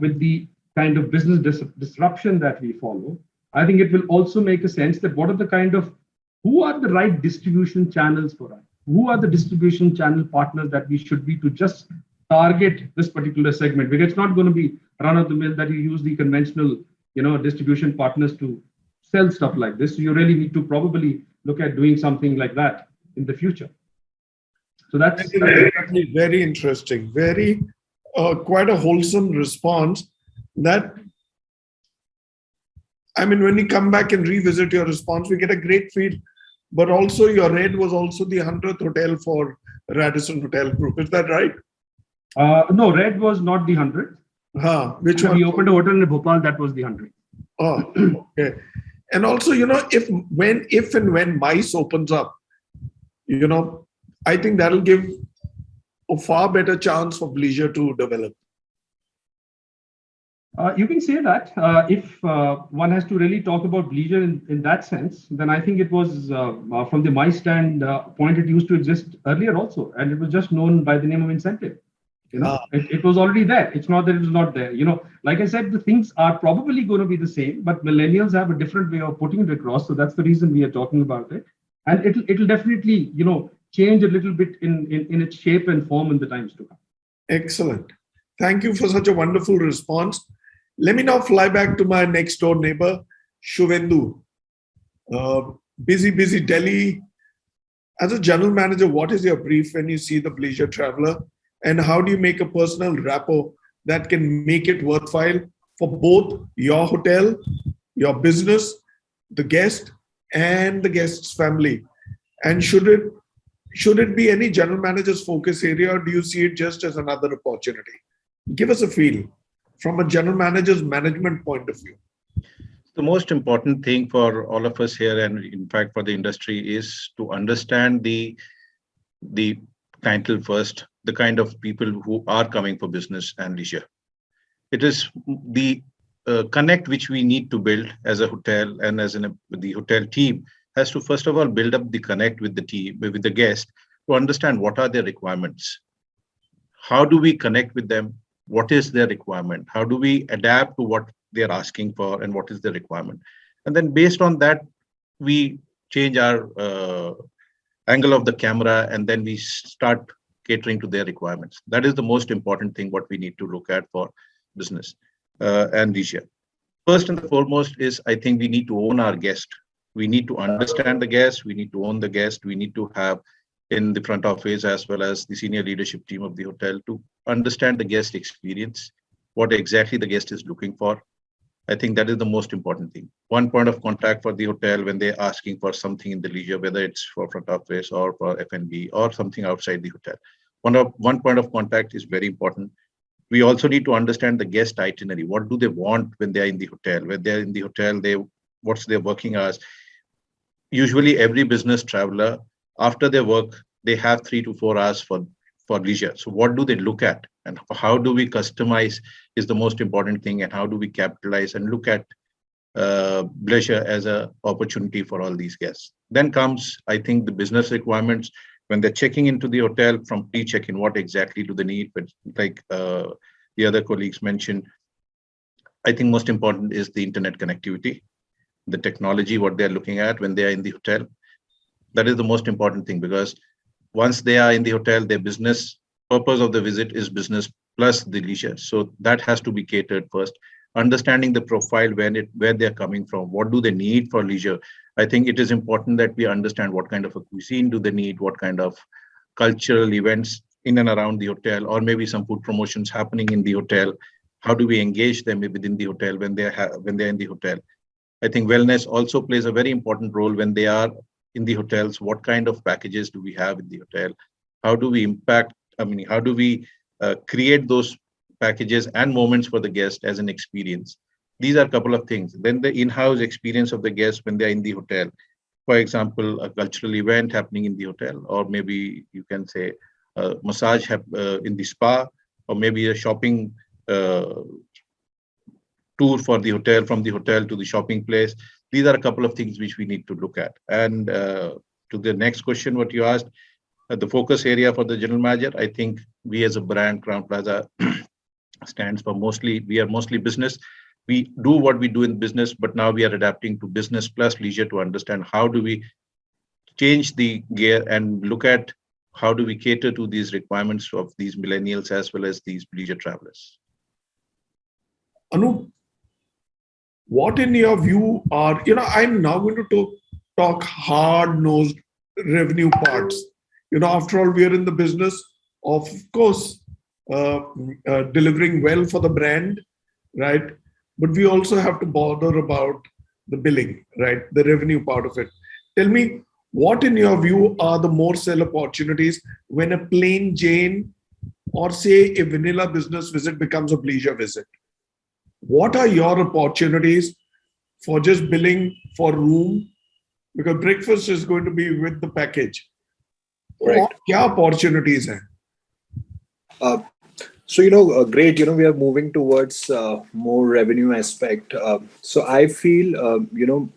with the kind of business disruption that we follow, I think it will also make a sense that who are the right distribution channels for us? Who are the distribution channel partners that we should be to just target this particular segment? Because it's not going to be run of the mill that you use the conventional, distribution partners to sell stuff like this. So you really need to probably look at doing something like that in the future. So that's very interesting. Very quite a wholesome response. That, I mean, when you come back and revisit your response, we get a great feel. But also, your Red was also the 100th hotel for Radisson Hotel Group. Is that right? No, Red was not the 100th. Which one? We opened a hotel in Bhopal. That was the 100th. Oh, okay. And also, if and when MICE opens up, I think that'll give a far better chance for Bleisure to develop. You can say that. If one has to really talk about Bleisure in that sense, then I think it was from the MICE standpoint, it used to exist earlier also, and it was just known by the name of incentive. It was already there. It's not that it was not there. Like I said, the things are probably going to be the same, but millennials have a different way of putting it across. So that's the reason we are talking about it, and it'll definitely change a little bit in its shape and form in the times to come. Excellent. Thank you for such a wonderful response. Let me now fly back to my next door neighbor, Shuvendu. Busy Delhi. As a general manager, what is your brief when you see the Bleisure traveler? And how do you make a personal rapport that can make it worthwhile for both your hotel, your business, the guest, and the guest's family? And should it be any general manager's focus area, or do you see it just as another opportunity? Give us a feel from a general manager's management point of view. The most important thing for all of us here, and in fact for the industry, is to understand the clientele first, the kind of people who are coming for business and leisure. It is the connect which we need to build as a hotel, and as the hotel team has to first of all build up the connect with the team, with the guest, to understand what are their requirements. How do we connect with them? What is their requirement? How do we adapt to what they're asking for, and what is their requirement? And then based on that, we change our angle of the camera, and then we start catering to their requirements. That is the most important thing, what we need to look at for business and leisure. First and foremost is, I think we need to own our guest. We need to understand the guest. We need to own the guest. We need to have in the front office as well as the senior leadership team of the hotel to understand the guest experience, what exactly the guest is looking for. I think that is the most important thing. One point of contact for the hotel when they're asking for something in the leisure, whether it's for front office or for F&B or something outside the hotel. One point of contact is very important. We also need to understand the guest itinerary. What do they want when they're in the hotel? When they're in the hotel, what's their working hours? Usually every business traveler, after their work, they have 3 to 4 hours for leisure. So what do they look at, and how do we customize is the most important thing, and how do we capitalize and look at Bleisure as an opportunity for all these guests. Then comes, I think, the business requirements. When they're checking into the hotel, from pre-check-in, what exactly do they need? But like the other colleagues mentioned, I think most important is the internet connectivity, the technology, what they're looking at when they are in the hotel. That is the most important thing, because once they are in the hotel, their business purpose of the visit is business plus the leisure. So that has to be catered first. Understanding the profile, where they're coming from, what do they need for leisure. I think it is important that we understand what kind of a cuisine do they need, what kind of cultural events in and around the hotel, or maybe some food promotions happening in the hotel. How do we engage them within the hotel when they're in the hotel? I think wellness also plays a very important role when they are in the hotels. What kind of packages do we have in the hotel? How do we how do we create those packages and moments for the guest as an experience? These are a couple of things. Then the in-house experience of the guests when they're in the hotel. For example, a cultural event happening in the hotel, or maybe you can say a massage in the spa, or maybe a shopping tour for the hotel, from the hotel to the shopping place. These are a couple of things which we need to look at. And to the next question, what you asked, the focus area for the general manager, I think we as a brand, Crowne Plaza, stands for we are mostly business. We do what we do in business, but now we are adapting to business plus leisure to understand how do we change the gear and look at how do we cater to these requirements of these millennials as well as these leisure travelers. Anoop, what in your view are, I'm now going to talk hard-nosed revenue parts. After all, we are in the business of course, delivering well for the brand, right? But we also have to bother about the billing, right? The revenue part of it. Tell me, what in your view are the more sell opportunities when a plain Jane or say a vanilla business visit becomes a bleisure visit? What are your opportunities for just billing for room? Because breakfast is going to be with the package. Right. What opportunities are? Great. We are moving towards more revenue aspect. So I feel,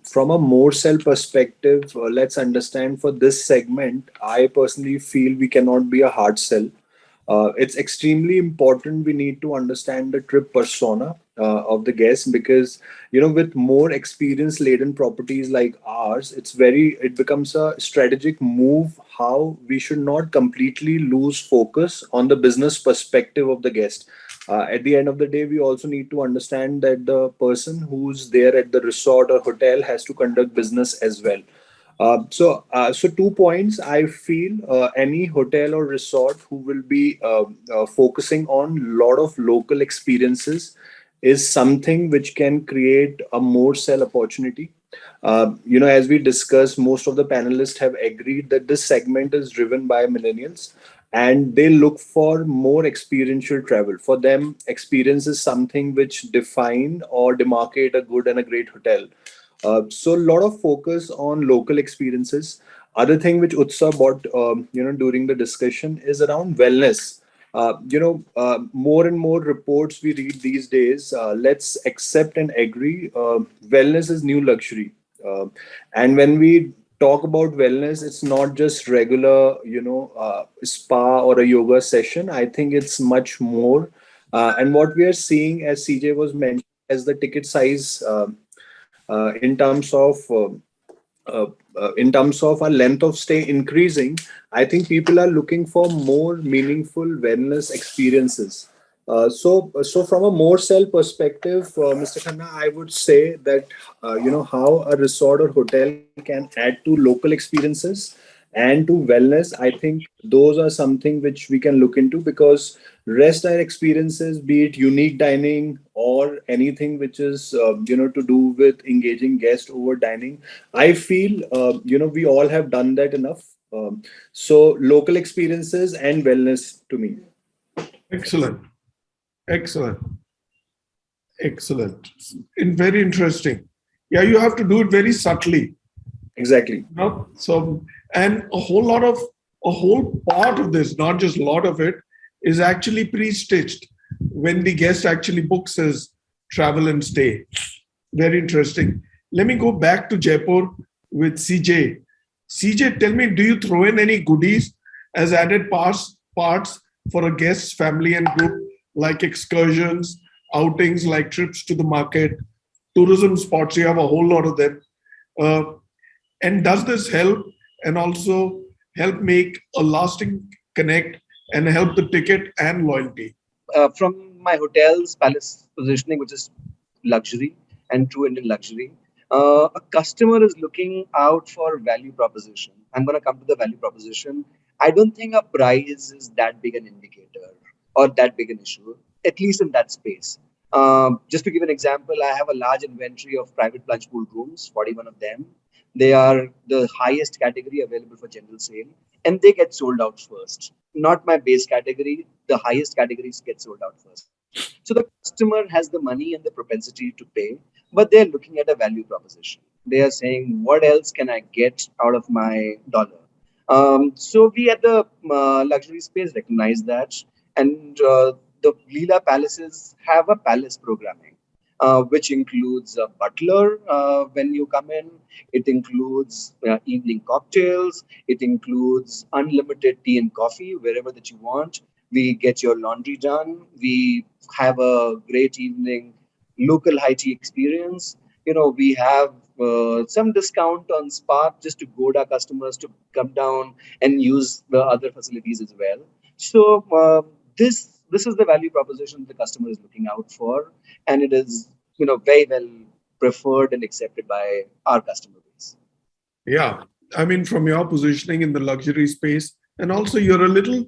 from a more sell perspective, let's understand for this segment, I personally feel we cannot be a hard sell. It's extremely important. We need to understand the trip persona of the guest because, with more experience laden properties like ours, it becomes a strategic move how we should not completely lose focus on the business perspective of the guest. At the end of the day, we also need to understand that the person who's there at the resort or hotel has to conduct business as well. So 2 points. I feel any hotel or resort who will be focusing on a lot of local experiences is something which can create a more sell opportunity. As we discussed, most of the panelists have agreed that this segment is driven by millennials and they look for more experiential travel. For them, experience is something which define or demarcate a good and a great hotel. So a lot of focus on local experiences. Other thing which Utsa brought, during the discussion is around wellness. More and more reports we read these days. Let's accept and agree. Wellness is new luxury, and when we talk about wellness, it's not just regular, spa or a yoga session. I think it's much more. And what we are seeing, as CJ was mentioning, as the ticket size. In terms of our length of stay increasing, I think people are looking for more meaningful wellness experiences. So from a more sell perspective, Mr. Khanna, I would say that how a resort or hotel can add to local experiences and to wellness. I think those are something which we can look into because rest our experiences, be it unique dining or anything which is to do with engaging guests over dining. I feel we all have done that enough. So local experiences and wellness to me. Excellent. And very interesting. Yeah, you have to do it very subtly. Exactly. So, and a whole part of this, not just a lot of it, is actually pre-stitched when the guest actually books his travel and stay. Very interesting. Let me go back to Jaipur with CJ. CJ, tell me, do you throw in any goodies as added parts for a guest's family and group, like excursions, outings like trips to the market, tourism spots? You have a whole lot of them. And does this help and also help make a lasting connect and help the ticket and loyalty? From my hotel's palace positioning, which is luxury and true Indian luxury, a customer is looking out for value proposition. I'm going to come to the value proposition. I don't think a price is that big an indicator or that big an issue, at least in that space. Just to give an example, I have a large inventory of private plunge pool rooms, 41 of them. They are the highest category available for general sale, and they get sold out first. Not my base category, the highest categories get sold out first. So the customer has the money and the propensity to pay, but they're looking at a value proposition. They are saying, what else can I get out of my dollar? So we at the luxury space recognize that, and the Leela palaces have a palace programming. which includes a butler when you come in. It includes evening cocktails. It includes unlimited tea and coffee wherever that you want. We get your laundry done. We have a great evening local high tea experience. We have some discount on Spark just to goad our customers to come down and use the other facilities as well. So this is the value proposition the customer is looking out for, and it is very well preferred and accepted by our customer base. Yeah, I mean, from your positioning in the luxury space, and also you're a little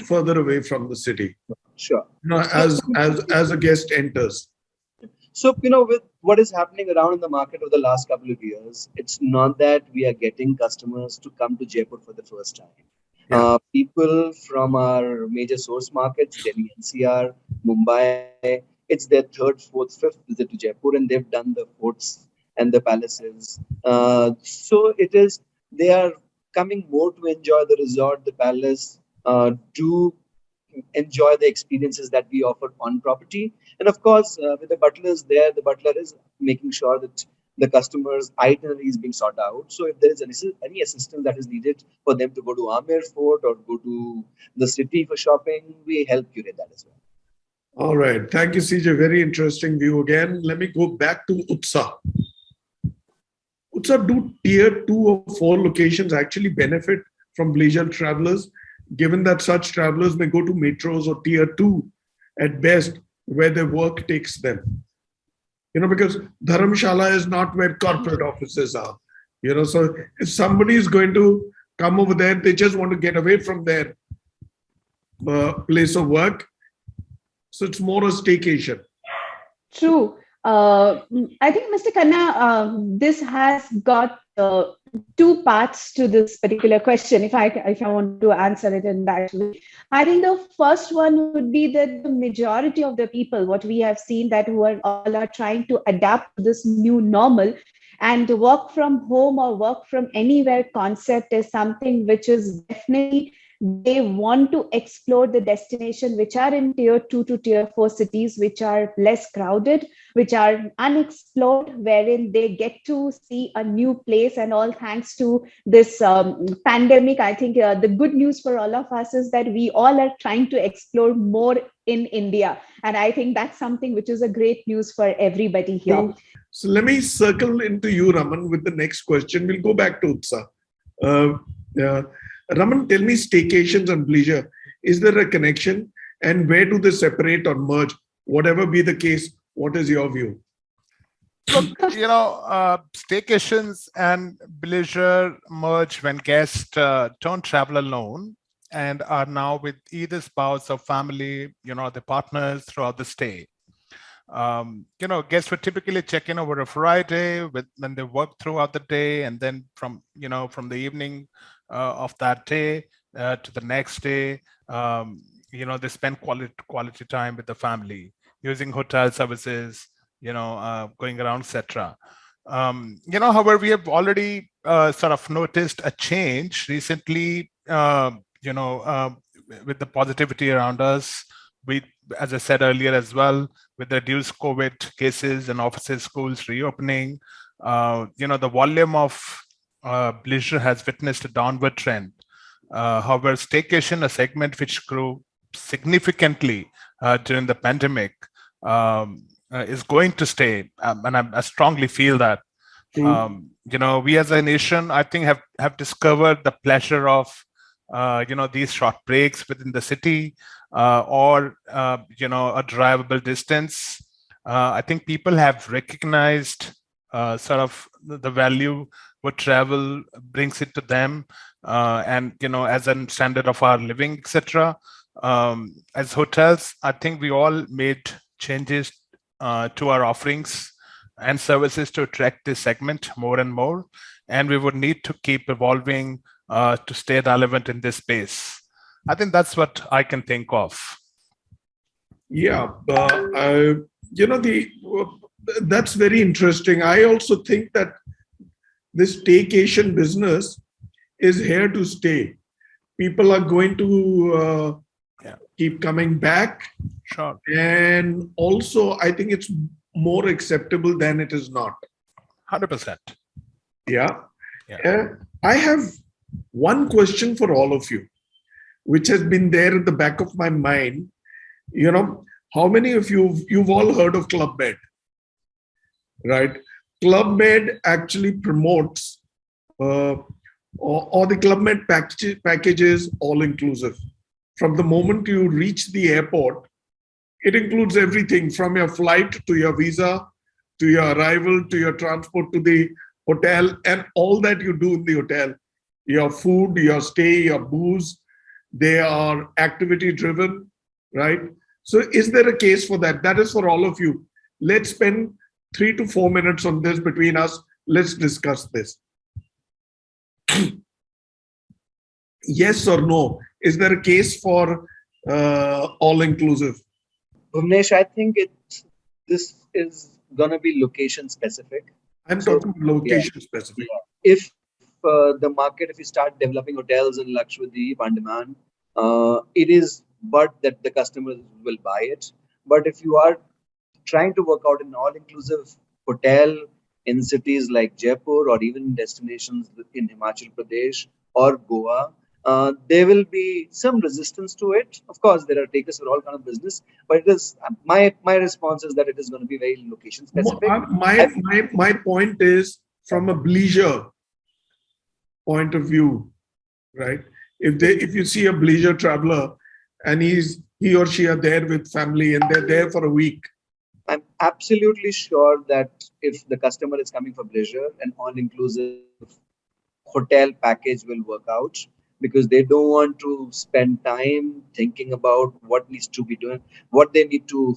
further away from the city. Sure. As a guest enters. So, with what is happening around in the market over the last couple of years, it's not that we are getting customers to come to Jaipur for the first time. Yeah. People from our major source markets, Delhi NCR, Mumbai, it's their third, fourth, fifth visit to Jaipur, and they've done the forts and the palaces. So they are coming more to enjoy the resort, the palace, to enjoy the experiences that we offer on property. And of course, with the butlers there, the butler is making sure that the customer's itinerary is being sought out. So if there is any assistance that is needed for them to go to Amir Fort or go to the city for shopping, we help curate that as well. All right. Thank you, CJ. Very interesting view again. Let me go back to Utsa. Utsa, do tier 2 or 4 locations actually benefit from Bleisure travelers, given that such travelers may go to metros or tier 2 at best, where their work takes them? Because Dharamshala is not where corporate offices are. So if somebody is going to come over there, they just want to get away from their place of work. So it's more a staycation. True. I think, Mr. Khanna, this has got 2 parts to this particular question, if I want to answer it in that way. I think the first one would be that the majority of the people, what we have seen, that who are all trying to adapt to this new normal, and work from home or work from anywhere concept is something which is definitely, they want to explore the destination which are in tier 2 to tier 4 cities, which are less crowded, which are unexplored, wherein they get to see a new place. And all thanks to this pandemic, I think the good news for all of us is that we all are trying to explore more in India. And I think that's something which is a great news for everybody here. So let me circle into you, Raman, with the next question. We'll go back to Utsa. Raman, tell me, staycations and Bleisure, is there a connection, and where do they separate or merge? Whatever be the case, what is your view? Look, staycations and Bleisure merge when guests don't travel alone and are now with either spouse or family, the partners throughout the stay. Guests would typically check in over a Friday when they work throughout the day, and then from the evening of that day to the next day, they spend quality time with the family, using hotel services, going around, etc. However, we have already sort of noticed a change recently, with the positivity around us. We, as I said earlier as well, with the reduced COVID cases and offices, schools reopening, the volume of Bleisure has witnessed a downward trend. However, staycation, a segment which grew significantly during the pandemic, is going to stay, and I strongly feel that. We as a nation, I think, have discovered the pleasure of these short breaks within the city, or a drivable distance. I think people have recognized sort of the value what travel brings it to them, and as a standard of our living, etc. As hotels, I think we all made changes to our offerings and services to attract this segment more and more, and we would need to keep evolving to stay relevant in this space. I think that's what I can think of. Yeah, that's very interesting. I also think that this staycation business is here to stay. People are going to keep coming back, Sure. And also, I think it's more acceptable than it is not. 100%. Yeah. Yeah. I have one question for all of you, which has been there at the back of my mind. You know, how many of you've all heard of Club Med, right? Club Med actually promotes, or the Club Med package is all inclusive. From the moment you reach the airport, it includes everything from your flight to your visa, to your arrival, to your transport to the hotel, and all that you do in the hotel. Your food, your stay, your booze, they are activity driven, right? So is there a case for that? That is for all of you. Let's spend 3 to 4 minutes on this between us. Let's discuss this. Yes or no? Is there a case for all-inclusive? Bhuvanesh, I think this is going to be location specific. I'm talking location specific. If the market, if you start developing hotels in Lakshadweep, Andaman, it is but that the customers will buy it. But if you are trying to work out an all-inclusive hotel in cities like Jaipur or even destinations in Himachal Pradesh or Goa, there will be some resistance to it. Of course, there are takers for all kind of business, but it is my response is that it is going to be very location specific. My point is from a Bleisure point of view, right? If you see a Bleisure traveler and he or she are there with family and they're there for a week, I'm absolutely sure that if the customer is coming for Bleisure, an all-inclusive hotel package will work out, because they don't want to spend time thinking about what needs to be done, where they need to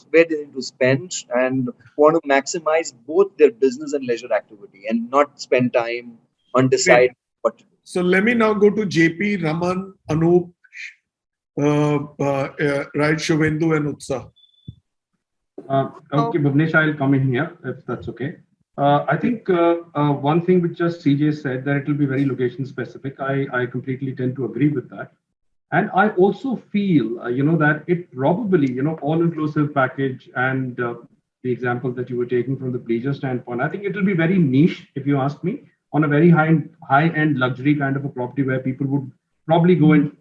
spend, and want to maximize both their business and leisure activity and not spend time on decide what to do. So let me now go to JP, Raman, Anoop, right, Shuvendu and Utsa. Okay, Bhuvanesh, I'll come in here if that's okay. I think one thing which just CJ said, that it will be very location specific. I completely tend to agree with that. And I also feel, that it probably, all-inclusive package and the example that you were taking from the Bleisure standpoint, I think it will be very niche, if you ask me, on a very high-end luxury kind of a property where people would probably go and,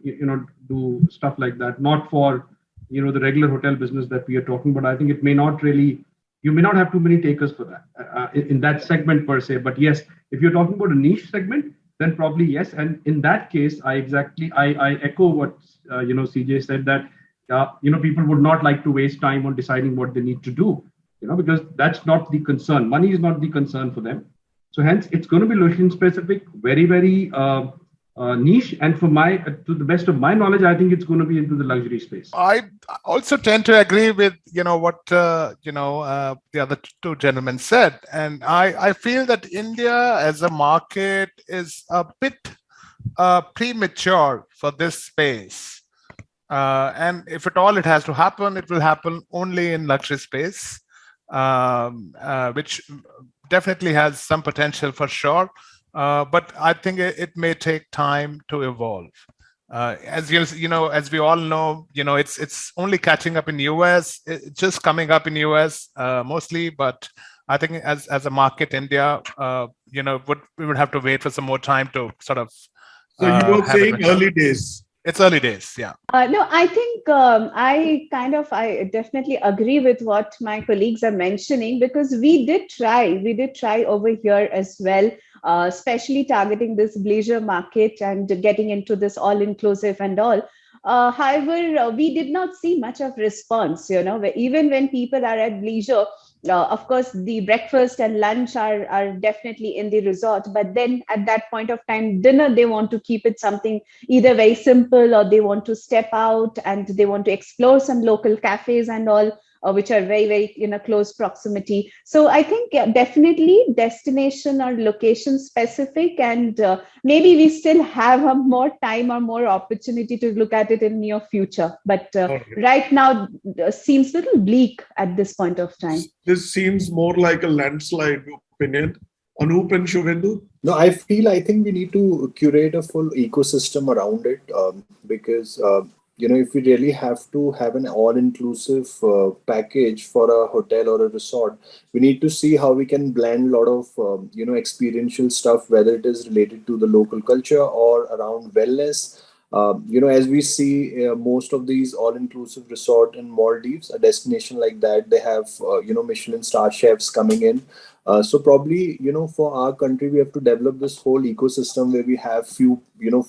do stuff like that, not for, the regular hotel business that we are talking about. I think it may not really, you may not have too many takers for that in that segment per se. But yes, if you're talking about a niche segment, then probably yes. And in that case, I echo what CJ said, that people would not like to waste time on deciding what they need to do, because that's not the concern. Money is not the concern for them. So hence, it's going to be location specific, very, very niche. And to the best of my knowledge, I think it's going to be into the luxury space. I also tend to agree with what the other two gentlemen said, and I feel that India as a market is a bit premature for this space, and if at all it has to happen, it will happen only in luxury space, which definitely has some potential for sure. But I think it may take time to evolve. As as we all know, it's only catching up in US, it's just coming up in US mostly. But I think as a market, India, we would have to wait for some more time to sort of. So you were saying early days. It's early days, yeah. No, I think I definitely agree with what my colleagues are mentioning, because we did try over here as well, especially targeting this Bleisure market and getting into this all-inclusive and all. However, we did not see much of response, even when people are at Bleisure. Of course, the breakfast and lunch are definitely in the resort, but then at that point of time, dinner, they want to keep it something either very simple, or they want to step out and they want to explore some local cafes and all, which are very, very close proximity. So I think definitely destination or location specific, and maybe we still have more time or more opportunity to look at it in near future. But right now seems a little bleak at this point of time. This seems more like a landslide opinion. Anoop and Shuvendu? No, I think we need to curate a full ecosystem around it, because if we really have to have an all-inclusive package for a hotel or a resort, we need to see how we can blend a lot of experiential stuff, whether it is related to the local culture or around wellness. As we see most of these all-inclusive resort in Maldives, a destination like that, they have Michelin star chefs coming in. So probably, for our country, we have to develop this whole ecosystem where we have few,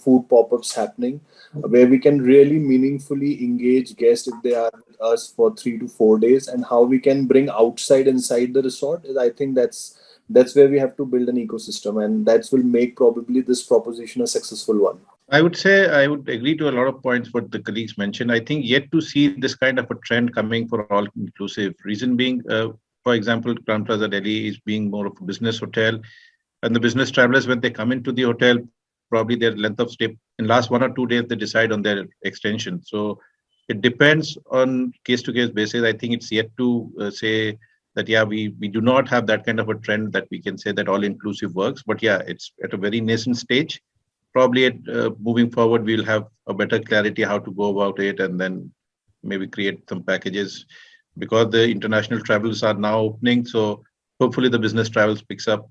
food pop-ups happening, where we can really meaningfully engage guests if they are with us for 3 to 4 days, and how we can bring outside inside the resort. I think that's where we have to build an ecosystem, and that will make probably this proposition a successful one. I would say I would agree to a lot of points what the colleagues mentioned. I think yet to see this kind of a trend coming for all inclusive. Reason being, for example, Crowne Plaza Delhi is being more of a business hotel, and the business travelers, when they come into the hotel, probably their length of stay in last 1 or 2 days, they decide on their extension. So it depends on case to case basis. I think it's yet to say that, yeah, we do not have that kind of a trend that we can say that all inclusive works. But yeah, it's at a very nascent stage. Probably moving forward, we'll have a better clarity how to go about it, and then maybe create some packages, because the international travels are now opening. So hopefully the business travels picks up.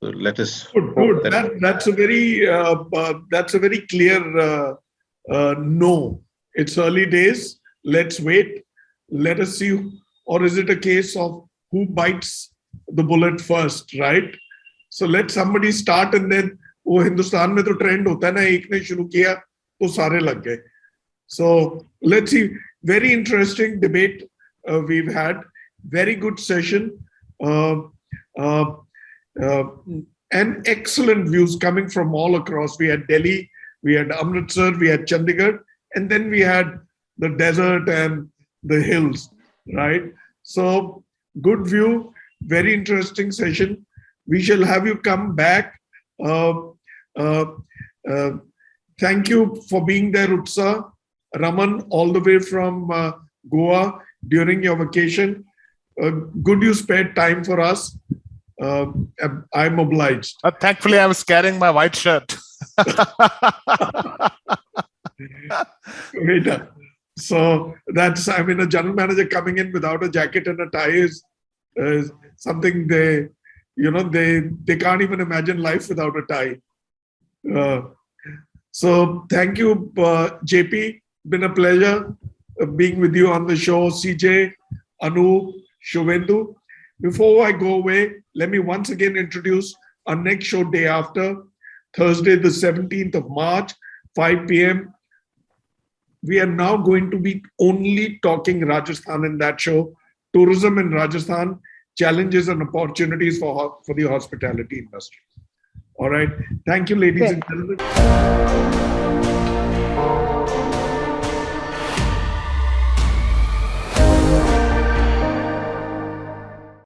So let us. Good. That's a very clear no. It's early days. Let's wait. Let us see. Or is it a case of who bites the bullet first, right? So let somebody start, and then वो हिंदुस्तान में तो trend होता है ना, एक ने शुरू किया तो सारे लग गए. So let's see. Very interesting debate we've had. Very good session. And excellent views coming from all across. We had Delhi, we had Amritsar, we had Chandigarh, and then we had the desert and the hills, right? So good view, very interesting session. We shall have you come back. Thank you for being there, Utsa. Raman, all the way from Goa during your vacation. Good you spared time for us. I'm obliged. Thankfully, I was carrying my white shirt. So that's, I mean, a general manager coming in without a jacket and a tie is something they can't even imagine life without a tie. So thank you, JP. Been a pleasure being with you on the show. CJ, Anoop, Shuvendu. Before I go away, let me once again introduce our next show day after, Thursday, the 17th of March, 5 p.m. We are now going to be only talking Rajasthan in that show. Tourism in Rajasthan, challenges and opportunities for the hospitality industry. All right. Thank you, ladies and gentlemen.